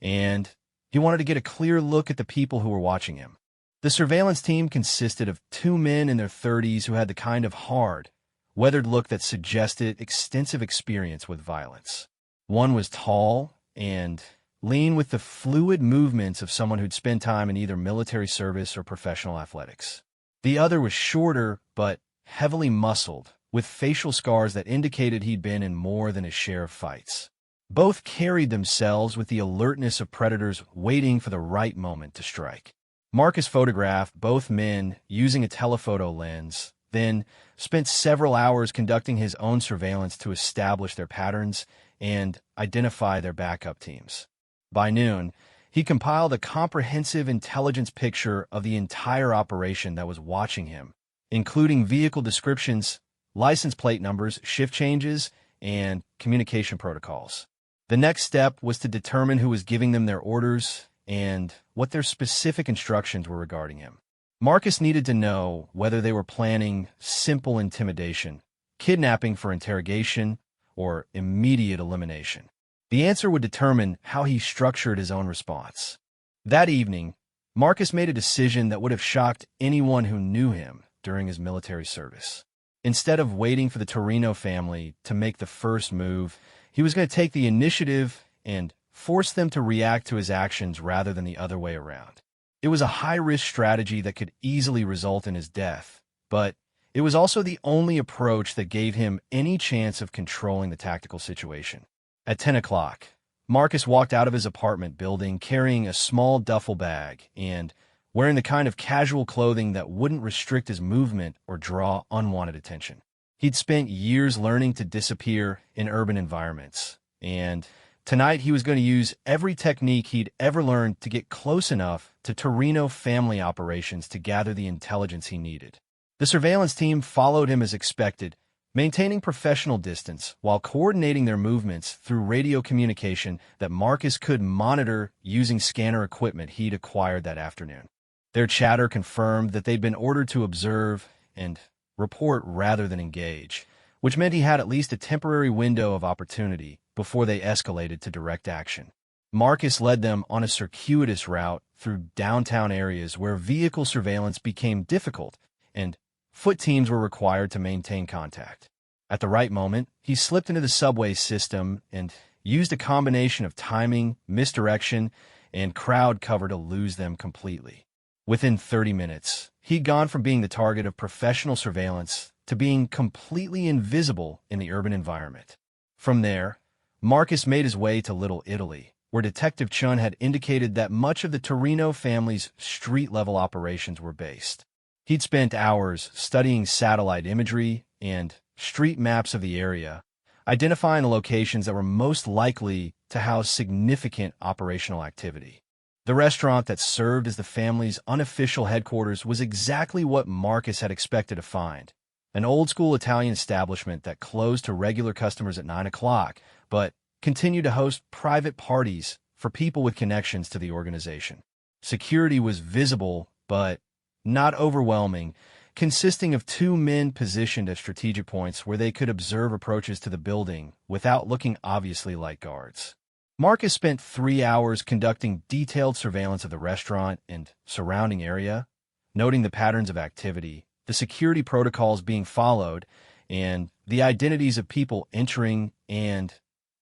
and he wanted to get a clear look at the people who were watching him. The surveillance team consisted of 2 men in their 30s who had the kind of hard, weathered look that suggested extensive experience with violence. One was tall and lean with the fluid movements of someone who'd spent time in either military service or professional athletics. The other was shorter but heavily muscled, with facial scars that indicated he'd been in more than his share of fights. Both carried themselves with the alertness of predators waiting for the right moment to strike. Marcus photographed both men using a telephoto lens, then spent several hours conducting his own surveillance to establish their patterns and identify their backup teams. By noon, he compiled a comprehensive intelligence picture of the entire operation that was watching him, including vehicle descriptions, license plate numbers, shift changes, and communication protocols. The next step was to determine who was giving them their orders and what their specific instructions were regarding him. Marcus needed to know whether they were planning simple intimidation, kidnapping for interrogation, or immediate elimination. The answer would determine how he structured his own response. That evening, Marcus made a decision that would have shocked anyone who knew him during his military service. Instead of waiting for the Torino family to make the first move, he was going to take the initiative and force them to react to his actions rather than the other way around. It was a high-risk strategy that could easily result in his death, but it was also the only approach that gave him any chance of controlling the tactical situation. At 10 o'clock, Marcus walked out of his apartment building carrying a small duffel bag and wearing the kind of casual clothing that wouldn't restrict his movement or draw unwanted attention. He'd spent years learning to disappear in urban environments, and tonight he was going to use every technique he'd ever learned to get close enough to Torino family operations to gather the intelligence he needed. The surveillance team followed him as expected, maintaining professional distance while coordinating their movements through radio communication that Marcus could monitor using scanner equipment he'd acquired that afternoon. Their chatter confirmed that they'd been ordered to observe and report rather than engage, which meant he had at least a temporary window of opportunity before they escalated to direct action. Marcus led them on a circuitous route through downtown areas where vehicle surveillance became difficult and foot teams were required to maintain contact. At the right moment, he slipped into the subway system and used a combination of timing, misdirection, and crowd cover to lose them completely. Within 30 minutes, he'd gone from being the target of professional surveillance to being completely invisible in the urban environment. From there, Marcus made his way to Little Italy, where Detective Chun had indicated that much of the Torino family's street-level operations were based. He'd spent hours studying satellite imagery and street maps of the area, identifying the locations that were most likely to house significant operational activity. The restaurant that served as the family's unofficial headquarters was exactly what Marcus had expected to find. An old-school Italian establishment that closed to regular customers at 9 o'clock, but continued to host private parties for people with connections to the organization. Security was visible, but not overwhelming, consisting of 2 men positioned at strategic points where they could observe approaches to the building without looking obviously like guards. Marcus spent 3 hours conducting detailed surveillance of the restaurant and surrounding area, noting the patterns of activity, the security protocols being followed, and the identities of people entering and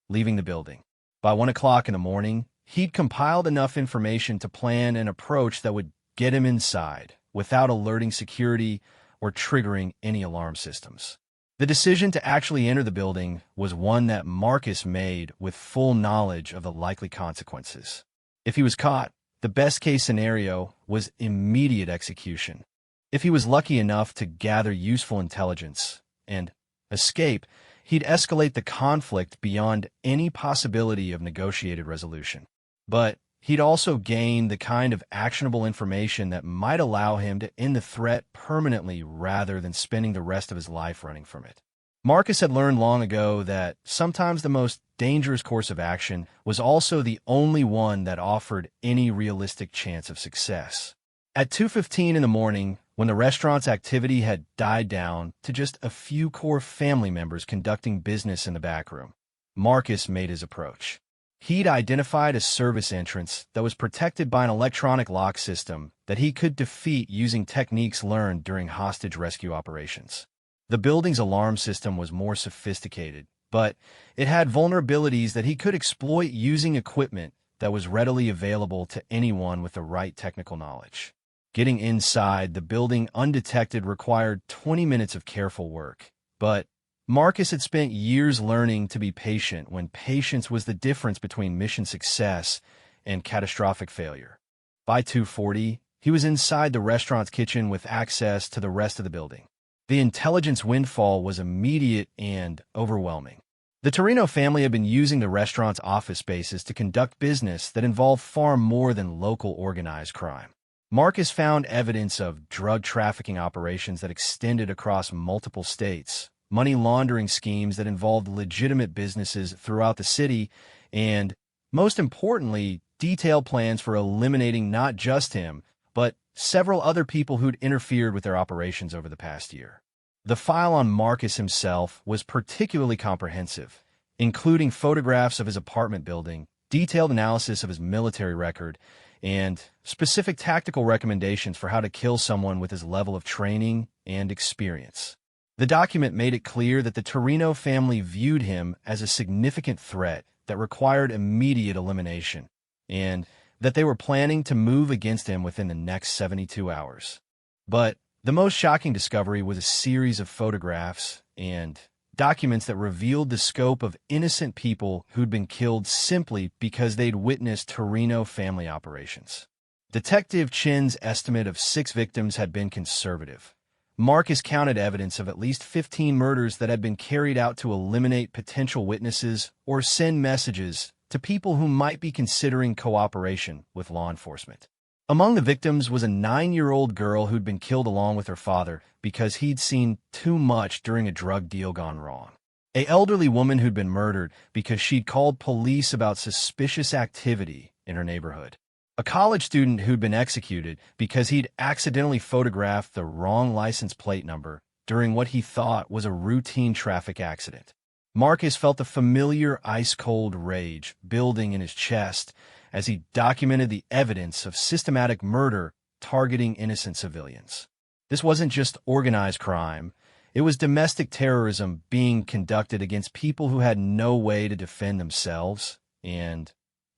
leaving the building. By 1 o'clock in the morning, he'd compiled enough information to plan an approach that would get him inside without alerting security or triggering any alarm systems. The decision to actually enter the building was one that Marcus made with full knowledge of the likely consequences. If he was caught, the best-case scenario was immediate execution. If he was lucky enough to gather useful intelligence and escape, he'd escalate the conflict beyond any possibility of negotiated resolution. But he'd also gain the kind of actionable information that might allow him to end the threat permanently rather than spending the rest of his life running from it. Marcus had learned long ago that sometimes the most dangerous course of action was also the only one that offered any realistic chance of success. At 2:15 in the morning, when the restaurant's activity had died down to just a few core family members conducting business in the back room, Marcus made his approach. He'd identified a service entrance that was protected by an electronic lock system that he could defeat using techniques learned during hostage rescue operations. The building's alarm system was more sophisticated, but it had vulnerabilities that he could exploit using equipment that was readily available to anyone with the right technical knowledge. Getting inside the building undetected required 20 minutes of careful work, but Marcus had spent years learning to be patient when patience was the difference between mission success and catastrophic failure. By 2:40, he was inside the restaurant's kitchen with access to the rest of the building. The intelligence windfall was immediate and overwhelming. The Torino family had been using the restaurant's office spaces to conduct business that involved far more than local organized crime. Marcus found evidence of drug trafficking operations that extended across multiple states, money laundering schemes that involved legitimate businesses throughout the city, and, most importantly, detailed plans for eliminating not just him, but several other people who'd interfered with their operations over the past year. The file on Marcus himself was particularly comprehensive, including photographs of his apartment building, detailed analysis of his military record, and specific tactical recommendations for how to kill someone with his level of training and experience. The document made it clear that the Torino family viewed him as a significant threat that required immediate elimination, and that they were planning to move against him within the next 72 hours. But the most shocking discovery was a series of photographs and documents that revealed the scope of innocent people who'd been killed simply because they'd witnessed Torino family operations. Detective Chin's estimate of 6 victims had been conservative. Marcus counted evidence of at least 15 murders that had been carried out to eliminate potential witnesses or send messages to people who might be considering cooperation with law enforcement. Among the victims was a 9-year-old girl who'd been killed along with her father because he'd seen too much during a drug deal gone wrong. An elderly woman who'd been murdered because she'd called police about suspicious activity in her neighborhood. A college student who'd been executed because he'd accidentally photographed the wrong license plate number during what he thought was a routine traffic accident. Marcus felt the familiar ice-cold rage building in his chest as he documented the evidence of systematic murder targeting innocent civilians. This wasn't just organized crime. It was domestic terrorism being conducted against people who had no way to defend themselves and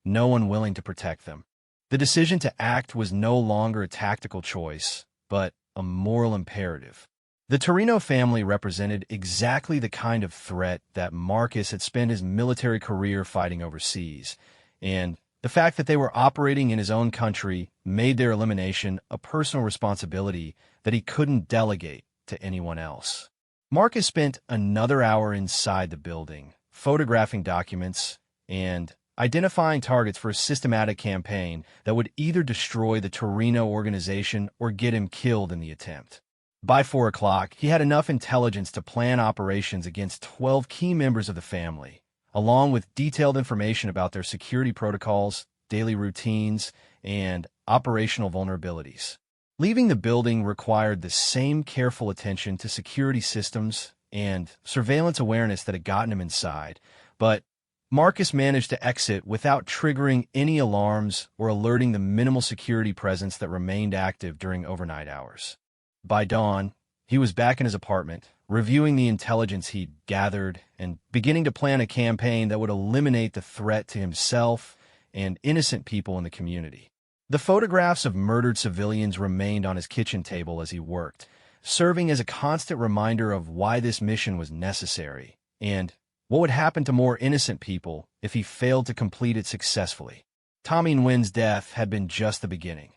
no one willing to protect them. The decision to act was no longer a tactical choice, but a moral imperative. The Torino family represented exactly the kind of threat that Marcus had spent his military career fighting overseas, and the fact that they were operating in his own country made their elimination a personal responsibility that he couldn't delegate to anyone else. Marcus spent another hour inside the building, photographing documents, and identifying targets for a systematic campaign that would either destroy the Torino organization or get him killed in the attempt. By 4 o'clock, he had enough intelligence to plan operations against 12 key members of the family, along with detailed information about their security protocols, daily routines, and operational vulnerabilities. Leaving the building required the same careful attention to security systems and surveillance awareness that had gotten him inside, but Marcus managed to exit without triggering any alarms or alerting the minimal security presence that remained active during overnight hours. By dawn, he was back in his apartment, reviewing the intelligence he'd gathered and beginning to plan a campaign that would eliminate the threat to himself and innocent people in the community. The photographs of murdered civilians remained on his kitchen table as he worked, serving as a constant reminder of why this mission was necessary and what would happen to more innocent people if he failed to complete it successfully. Tommy Nguyen's death had been just the beginning.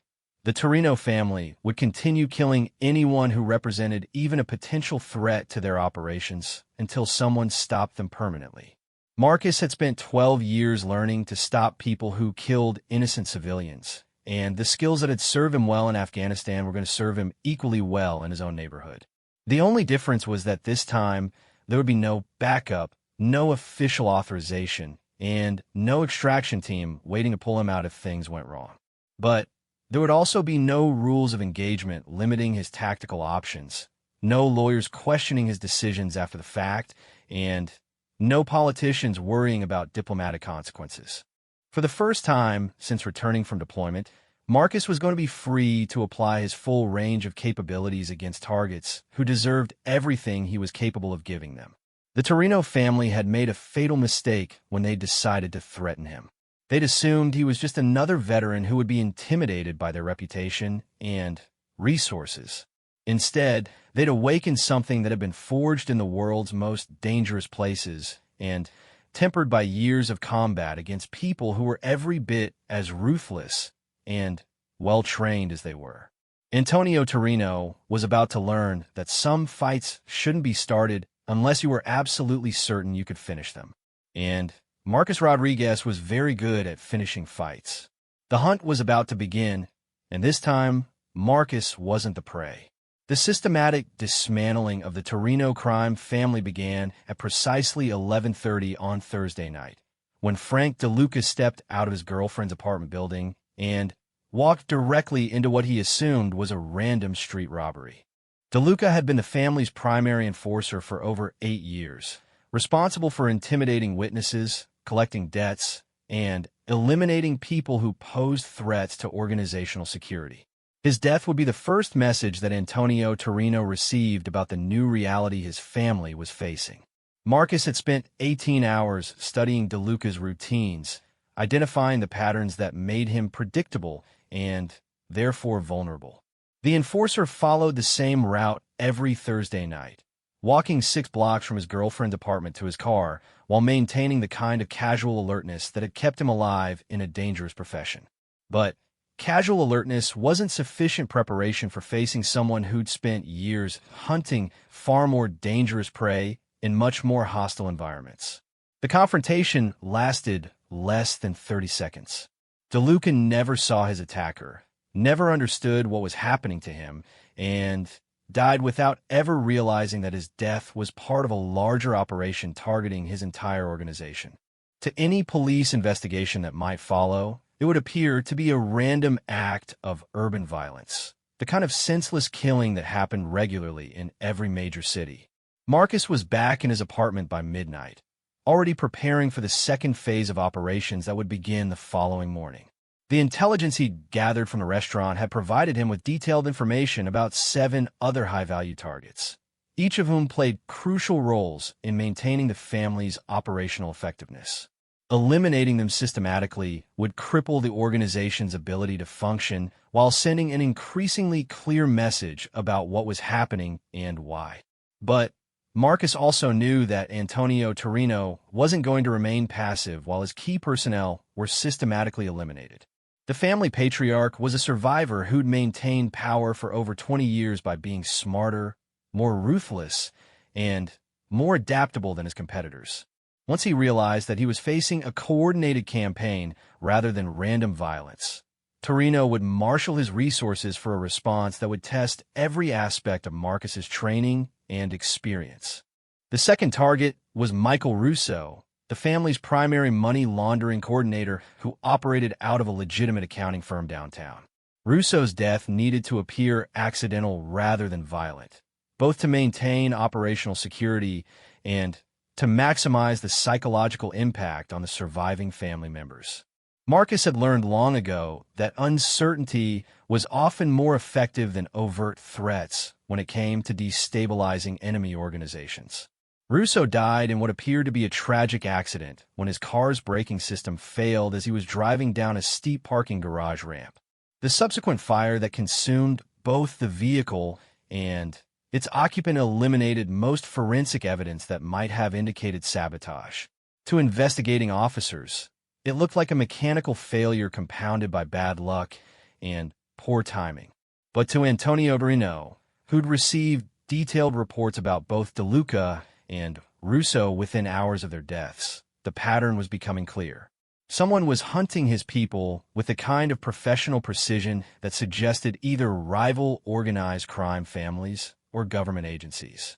The Torino family would continue killing anyone who represented even a potential threat to their operations until someone stopped them permanently. Marcus had spent 12 years learning to stop people who killed innocent civilians, and the skills that had served him well in Afghanistan were going to serve him equally well in his own neighborhood. The only difference was that this time there would be no backup, no official authorization, and no extraction team waiting to pull him out if things went wrong. But there would also be no rules of engagement limiting his tactical options, no lawyers questioning his decisions after the fact, and no politicians worrying about diplomatic consequences. For the first time since returning from deployment, Marcus was going to be free to apply his full range of capabilities against targets who deserved everything he was capable of giving them. The Torino family had made a fatal mistake when they decided to threaten him. They'd assumed he was just another veteran who would be intimidated by their reputation and resources. Instead, they'd awakened something that had been forged in the world's most dangerous places and tempered by years of combat against people who were every bit as ruthless and well-trained as they were. Antonio Torino was about to learn that some fights shouldn't be started unless you were absolutely certain you could finish them. And Marcus Rodriguez was very good at finishing fights. The hunt was about to begin, and this time, Marcus wasn't the prey. The systematic dismantling of the Torino crime family began at precisely 11:30 on Thursday night, when Frank DeLuca stepped out of his girlfriend's apartment building and walked directly into what he assumed was a random street robbery. DeLuca had been the family's primary enforcer for over 8 years, responsible for intimidating witnesses, collecting debts, and eliminating people who posed threats to organizational security. His death would be the first message that Antonio Torino received about the new reality his family was facing. Marcus had spent 18 hours studying DeLuca's routines, identifying the patterns that made him predictable and therefore vulnerable. The enforcer followed the same route every Thursday night, walking 6 blocks from his girlfriend's apartment to his car while maintaining the kind of casual alertness that had kept him alive in a dangerous profession. But casual alertness wasn't sufficient preparation for facing someone who'd spent years hunting far more dangerous prey in much more hostile environments. The confrontation lasted less than 30 seconds. DeLuca never saw his attacker, never understood what was happening to him, and died without ever realizing that his death was part of a larger operation targeting his entire organization. To any police investigation that might follow, it would appear to be a random act of urban violence, the kind of senseless killing that happened regularly in every major city. Marcus was back in his apartment by midnight, already preparing for the second phase of operations that would begin the following morning. The intelligence he'd gathered from the restaurant had provided him with detailed information about 7 other high-value targets, each of whom played crucial roles in maintaining the family's operational effectiveness. Eliminating them systematically would cripple the organization's ability to function while sending an increasingly clear message about what was happening and why. But Marcus also knew that Antonio Torino wasn't going to remain passive while his key personnel were systematically eliminated. The family patriarch was a survivor who'd maintained power for over 20 years by being smarter, more ruthless, and more adaptable than his competitors. once he realized that he was facing a coordinated campaign rather than random violence. Torino would marshal his resources for a response that would test every aspect of Marcus's training and experience. The second target was Michael Russo, the family's primary money laundering coordinator who operated out of a legitimate accounting firm downtown. Russo's death needed to appear accidental rather than violent, both to maintain operational security and to maximize the psychological impact on the surviving family members. Marcus had learned long ago that uncertainty was often more effective than overt threats when it came to destabilizing enemy organizations. Russo died in what appeared to be a tragic accident when his car's braking system failed as he was driving down a steep parking garage ramp. The subsequent fire that consumed both the vehicle and its occupant eliminated most forensic evidence that might have indicated sabotage. To investigating officers, it looked like a mechanical failure compounded by bad luck and poor timing. But to Antonio Torino, who'd received detailed reports about both DeLuca and Russo within hours of their deaths, the pattern was becoming clear. Someone was hunting his people with the kind of professional precision that suggested either rival organized crime families or government agencies.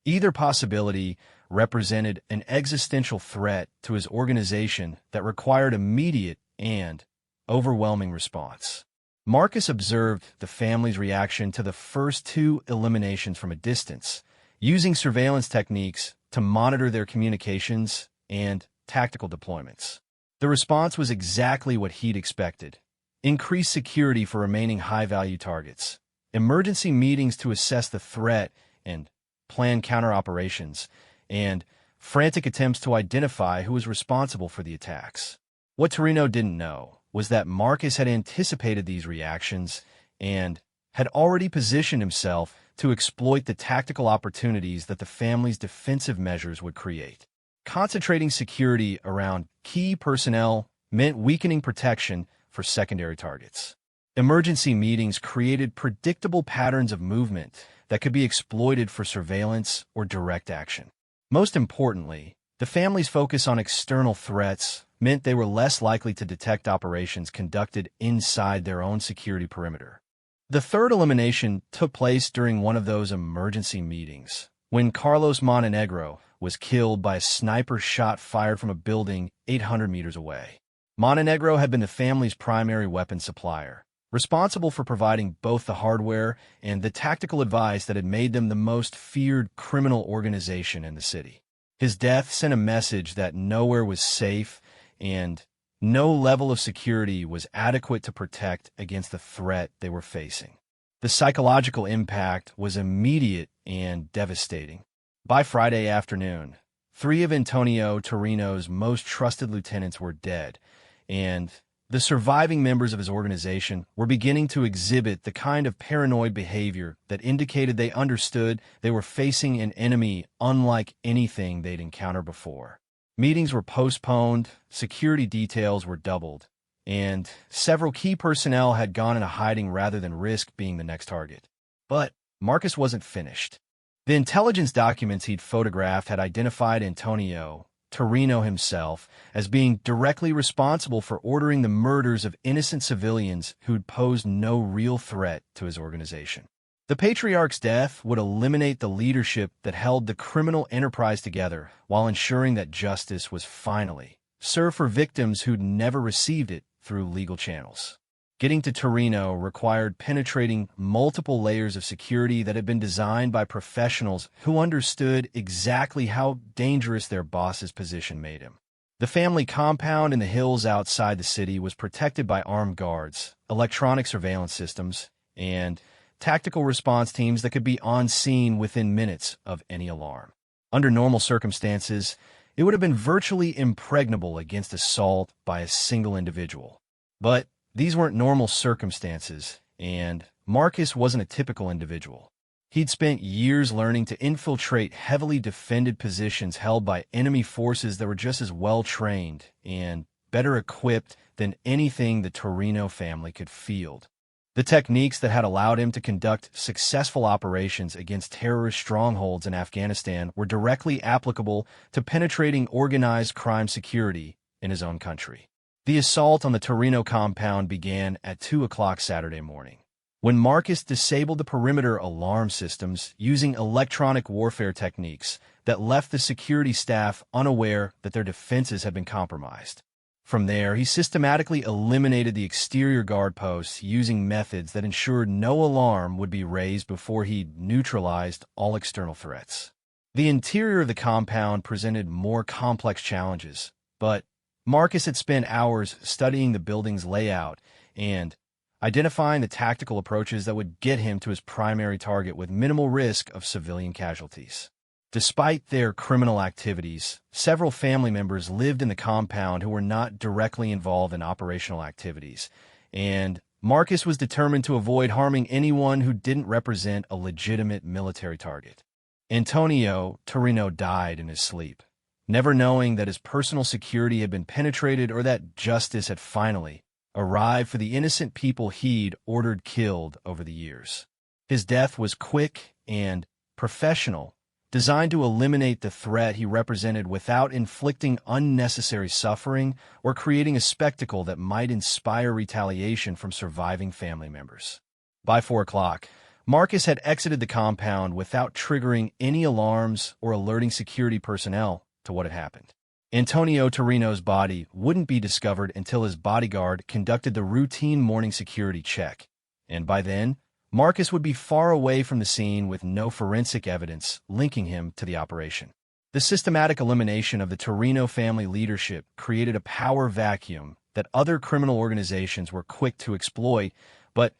Either possibility represented an existential threat to his organization that required immediate and overwhelming response. Marcus observed the family's reaction to the first two eliminations from a distance, using surveillance techniques to monitor their communications and tactical deployments. The response was exactly what he'd expected: increased security for remaining high-value targets, emergency meetings to assess the threat and plan counter-operations, and frantic attempts to identify who was responsible for the attacks. What Torino didn't know was that Marcus had anticipated these reactions and had already positioned himself to exploit the tactical opportunities that the family's defensive measures would create. Concentrating security around key personnel meant weakening protection for secondary targets. Emergency meetings created predictable patterns of movement that could be exploited for surveillance or direct action. Most importantly, the family's focus on external threats meant they were less likely to detect operations conducted inside their own security perimeter. The third elimination took place during one of those emergency meetings, when Carlos Montenegro was killed by a sniper shot fired from a building 800 meters away. Montenegro had been the family's primary weapon supplier, responsible for providing both the hardware and the tactical advice that had made them the most feared criminal organization in the city. His death sent a message that nowhere was safe and no level of security was adequate to protect against the threat they were facing. The psychological impact was immediate and devastating. By Friday afternoon, 3 of Antonio Torino's most trusted lieutenants were dead, and the surviving members of his organization were beginning to exhibit the kind of paranoid behavior that indicated they understood they were facing an enemy unlike anything they'd encountered before. Meetings were postponed, security details were doubled, and several key personnel had gone into hiding rather than risk being the next target. But Marcus wasn't finished. The intelligence documents he'd photographed had identified Antonio Torino himself as being directly responsible for ordering the murders of innocent civilians who'd posed no real threat to his organization. The patriarch's death would eliminate the leadership that held the criminal enterprise together while ensuring that justice was finally served for victims who'd never received it through legal channels. Getting to Torino required penetrating multiple layers of security that had been designed by professionals who understood exactly how dangerous their boss's position made him. The family compound in the hills outside the city was protected by armed guards, electronic surveillance systems, and tactical response teams that could be on scene within minutes of any alarm. Under normal circumstances, it would have been virtually impregnable against assault by a single individual. But these weren't normal circumstances, and Marcus wasn't a typical individual. He'd spent years learning to infiltrate heavily defended positions held by enemy forces that were just as well-trained and better equipped than anything the Torino family could field. The techniques that had allowed him to conduct successful operations against terrorist strongholds in Afghanistan were directly applicable to penetrating organized crime security in his own country. The assault on the Torino compound began at 2 o'clock Saturday morning, when Marcus disabled the perimeter alarm systems using electronic warfare techniques that left the security staff unaware that their defenses had been compromised. From there, he systematically eliminated the exterior guard posts using methods that ensured no alarm would be raised before he neutralized all external threats. The interior of the compound presented more complex challenges, but Marcus had spent hours studying the building's layout and identifying the tactical approaches that would get him to his primary target with minimal risk of civilian casualties. Despite their criminal activities, several family members lived in the compound who were not directly involved in operational activities, and Marcus was determined to avoid harming anyone who didn't represent a legitimate military target. Antonio Torino died in his sleep, never knowing that his personal security had been penetrated or that justice had finally arrived for the innocent people he'd ordered killed over the years. His death was quick and professional, designed to eliminate the threat he represented without inflicting unnecessary suffering or creating a spectacle that might inspire retaliation from surviving family members. By 4 o'clock, Marcus had exited the compound without triggering any alarms or alerting security personnel to what had happened. Antonio Torino's body wouldn't be discovered until his bodyguard conducted the routine morning security check, and by then, Marcus would be far away from the scene with no forensic evidence linking him to the operation. The systematic elimination of the Torino family leadership created a power vacuum that other criminal organizations were quick to exploit, but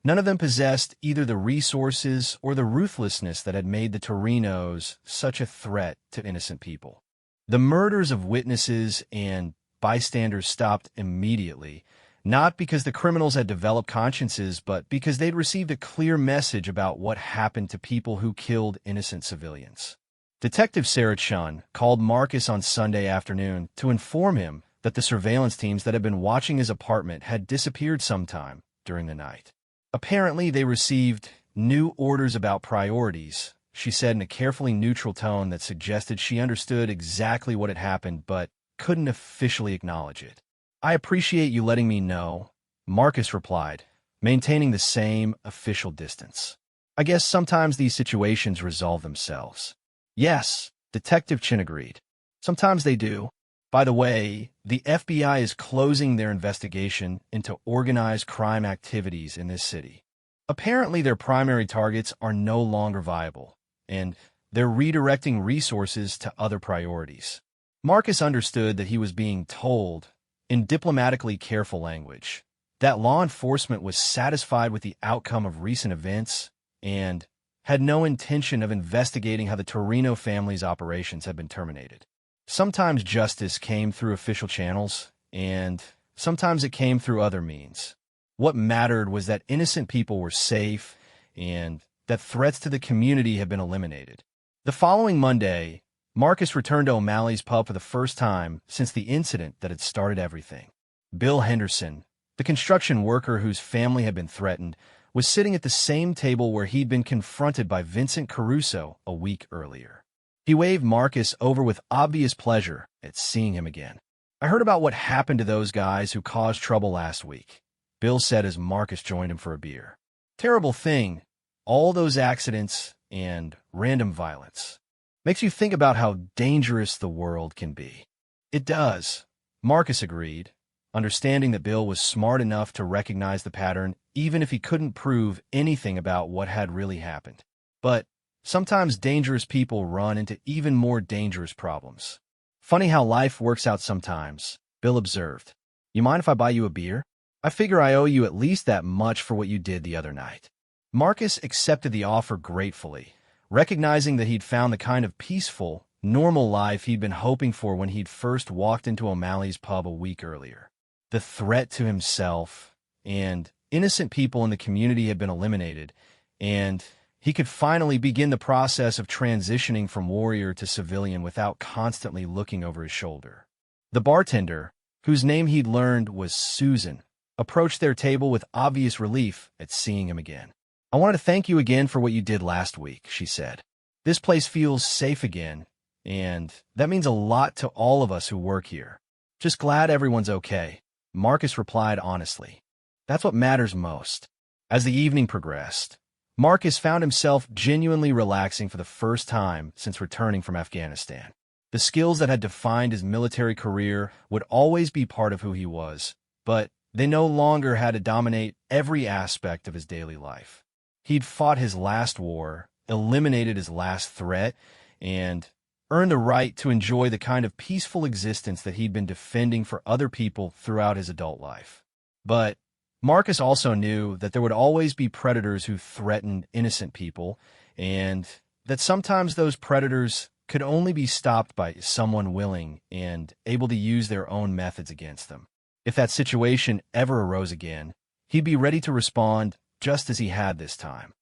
none of them possessed either the resources or the ruthlessness that had made the Torinos such a threat to innocent people. The murders of witnesses and bystanders stopped immediately, not because the criminals had developed consciences, but because they'd received a clear message about what happened to people who killed innocent civilians. Detective Sarah Chun called Marcus on Sunday afternoon to inform him that the surveillance teams that had been watching his apartment had disappeared sometime during the night. Apparently, they received new orders about priorities, she said in a carefully neutral tone that suggested she understood exactly what had happened but couldn't officially acknowledge it. "I appreciate you letting me know," Marcus replied, maintaining the same official distance. "I guess sometimes these situations resolve themselves." "Yes," Detective Chin agreed. "Sometimes they do. By the way, the FBI is closing their investigation into organized crime activities in this city. Apparently, their primary targets are no longer viable, and they're redirecting resources to other priorities." Marcus understood that he was being told, in diplomatically careful language, that law enforcement was satisfied with the outcome of recent events and had no intention of investigating how the Torino family's operations had been terminated. Sometimes justice came through official channels, and sometimes it came through other means. What mattered was that innocent people were safe and that threats to the community had been eliminated. The following Monday, Marcus returned to O'Malley's pub for the first time since the incident that had started everything. Bill Henderson, the construction worker whose family had been threatened, was sitting at the same table where he'd been confronted by Vincent Caruso a week earlier. He waved Marcus over with obvious pleasure at seeing him again. "I heard about what happened to those guys who caused trouble last week," Bill said as Marcus joined him for a beer. "Terrible thing, all those accidents and random violence. Makes you think about how dangerous the world can be." "It does," Marcus agreed, understanding that Bill was smart enough to recognize the pattern even if he couldn't prove anything about what had really happened. "But sometimes dangerous people run into even more dangerous problems. Funny how life works out sometimes," Bill observed. "You mind if I buy you a beer? I figure I owe you at least that much for what you did the other night." Marcus accepted the offer gratefully, recognizing that he'd found the kind of peaceful, normal life he'd been hoping for when he'd first walked into O'Malley's pub a week earlier. The threat to himself and innocent people in the community had been eliminated, and he could finally begin the process of transitioning from warrior to civilian without constantly looking over his shoulder. The bartender, whose name he'd learned was Susan, approached their table with obvious relief at seeing him again. "I wanted to thank you again for what you did last week," she said. "This place feels safe again, and that means a lot to all of us who work here. Just glad everyone's okay," Marcus replied honestly. "That's what matters most." As the evening progressed, Marcus found himself genuinely relaxing for the first time since returning from Afghanistan. The skills that had defined his military career would always be part of who he was, but they no longer had to dominate every aspect of his daily life. He'd fought his last war, eliminated his last threat, and earned a right to enjoy the kind of peaceful existence that he'd been defending for other people throughout his adult life. But Marcus also knew that there would always be predators who threatened innocent people, and that sometimes those predators could only be stopped by someone willing and able to use their own methods against them. If that situation ever arose again, he'd be ready to respond just as he had this time.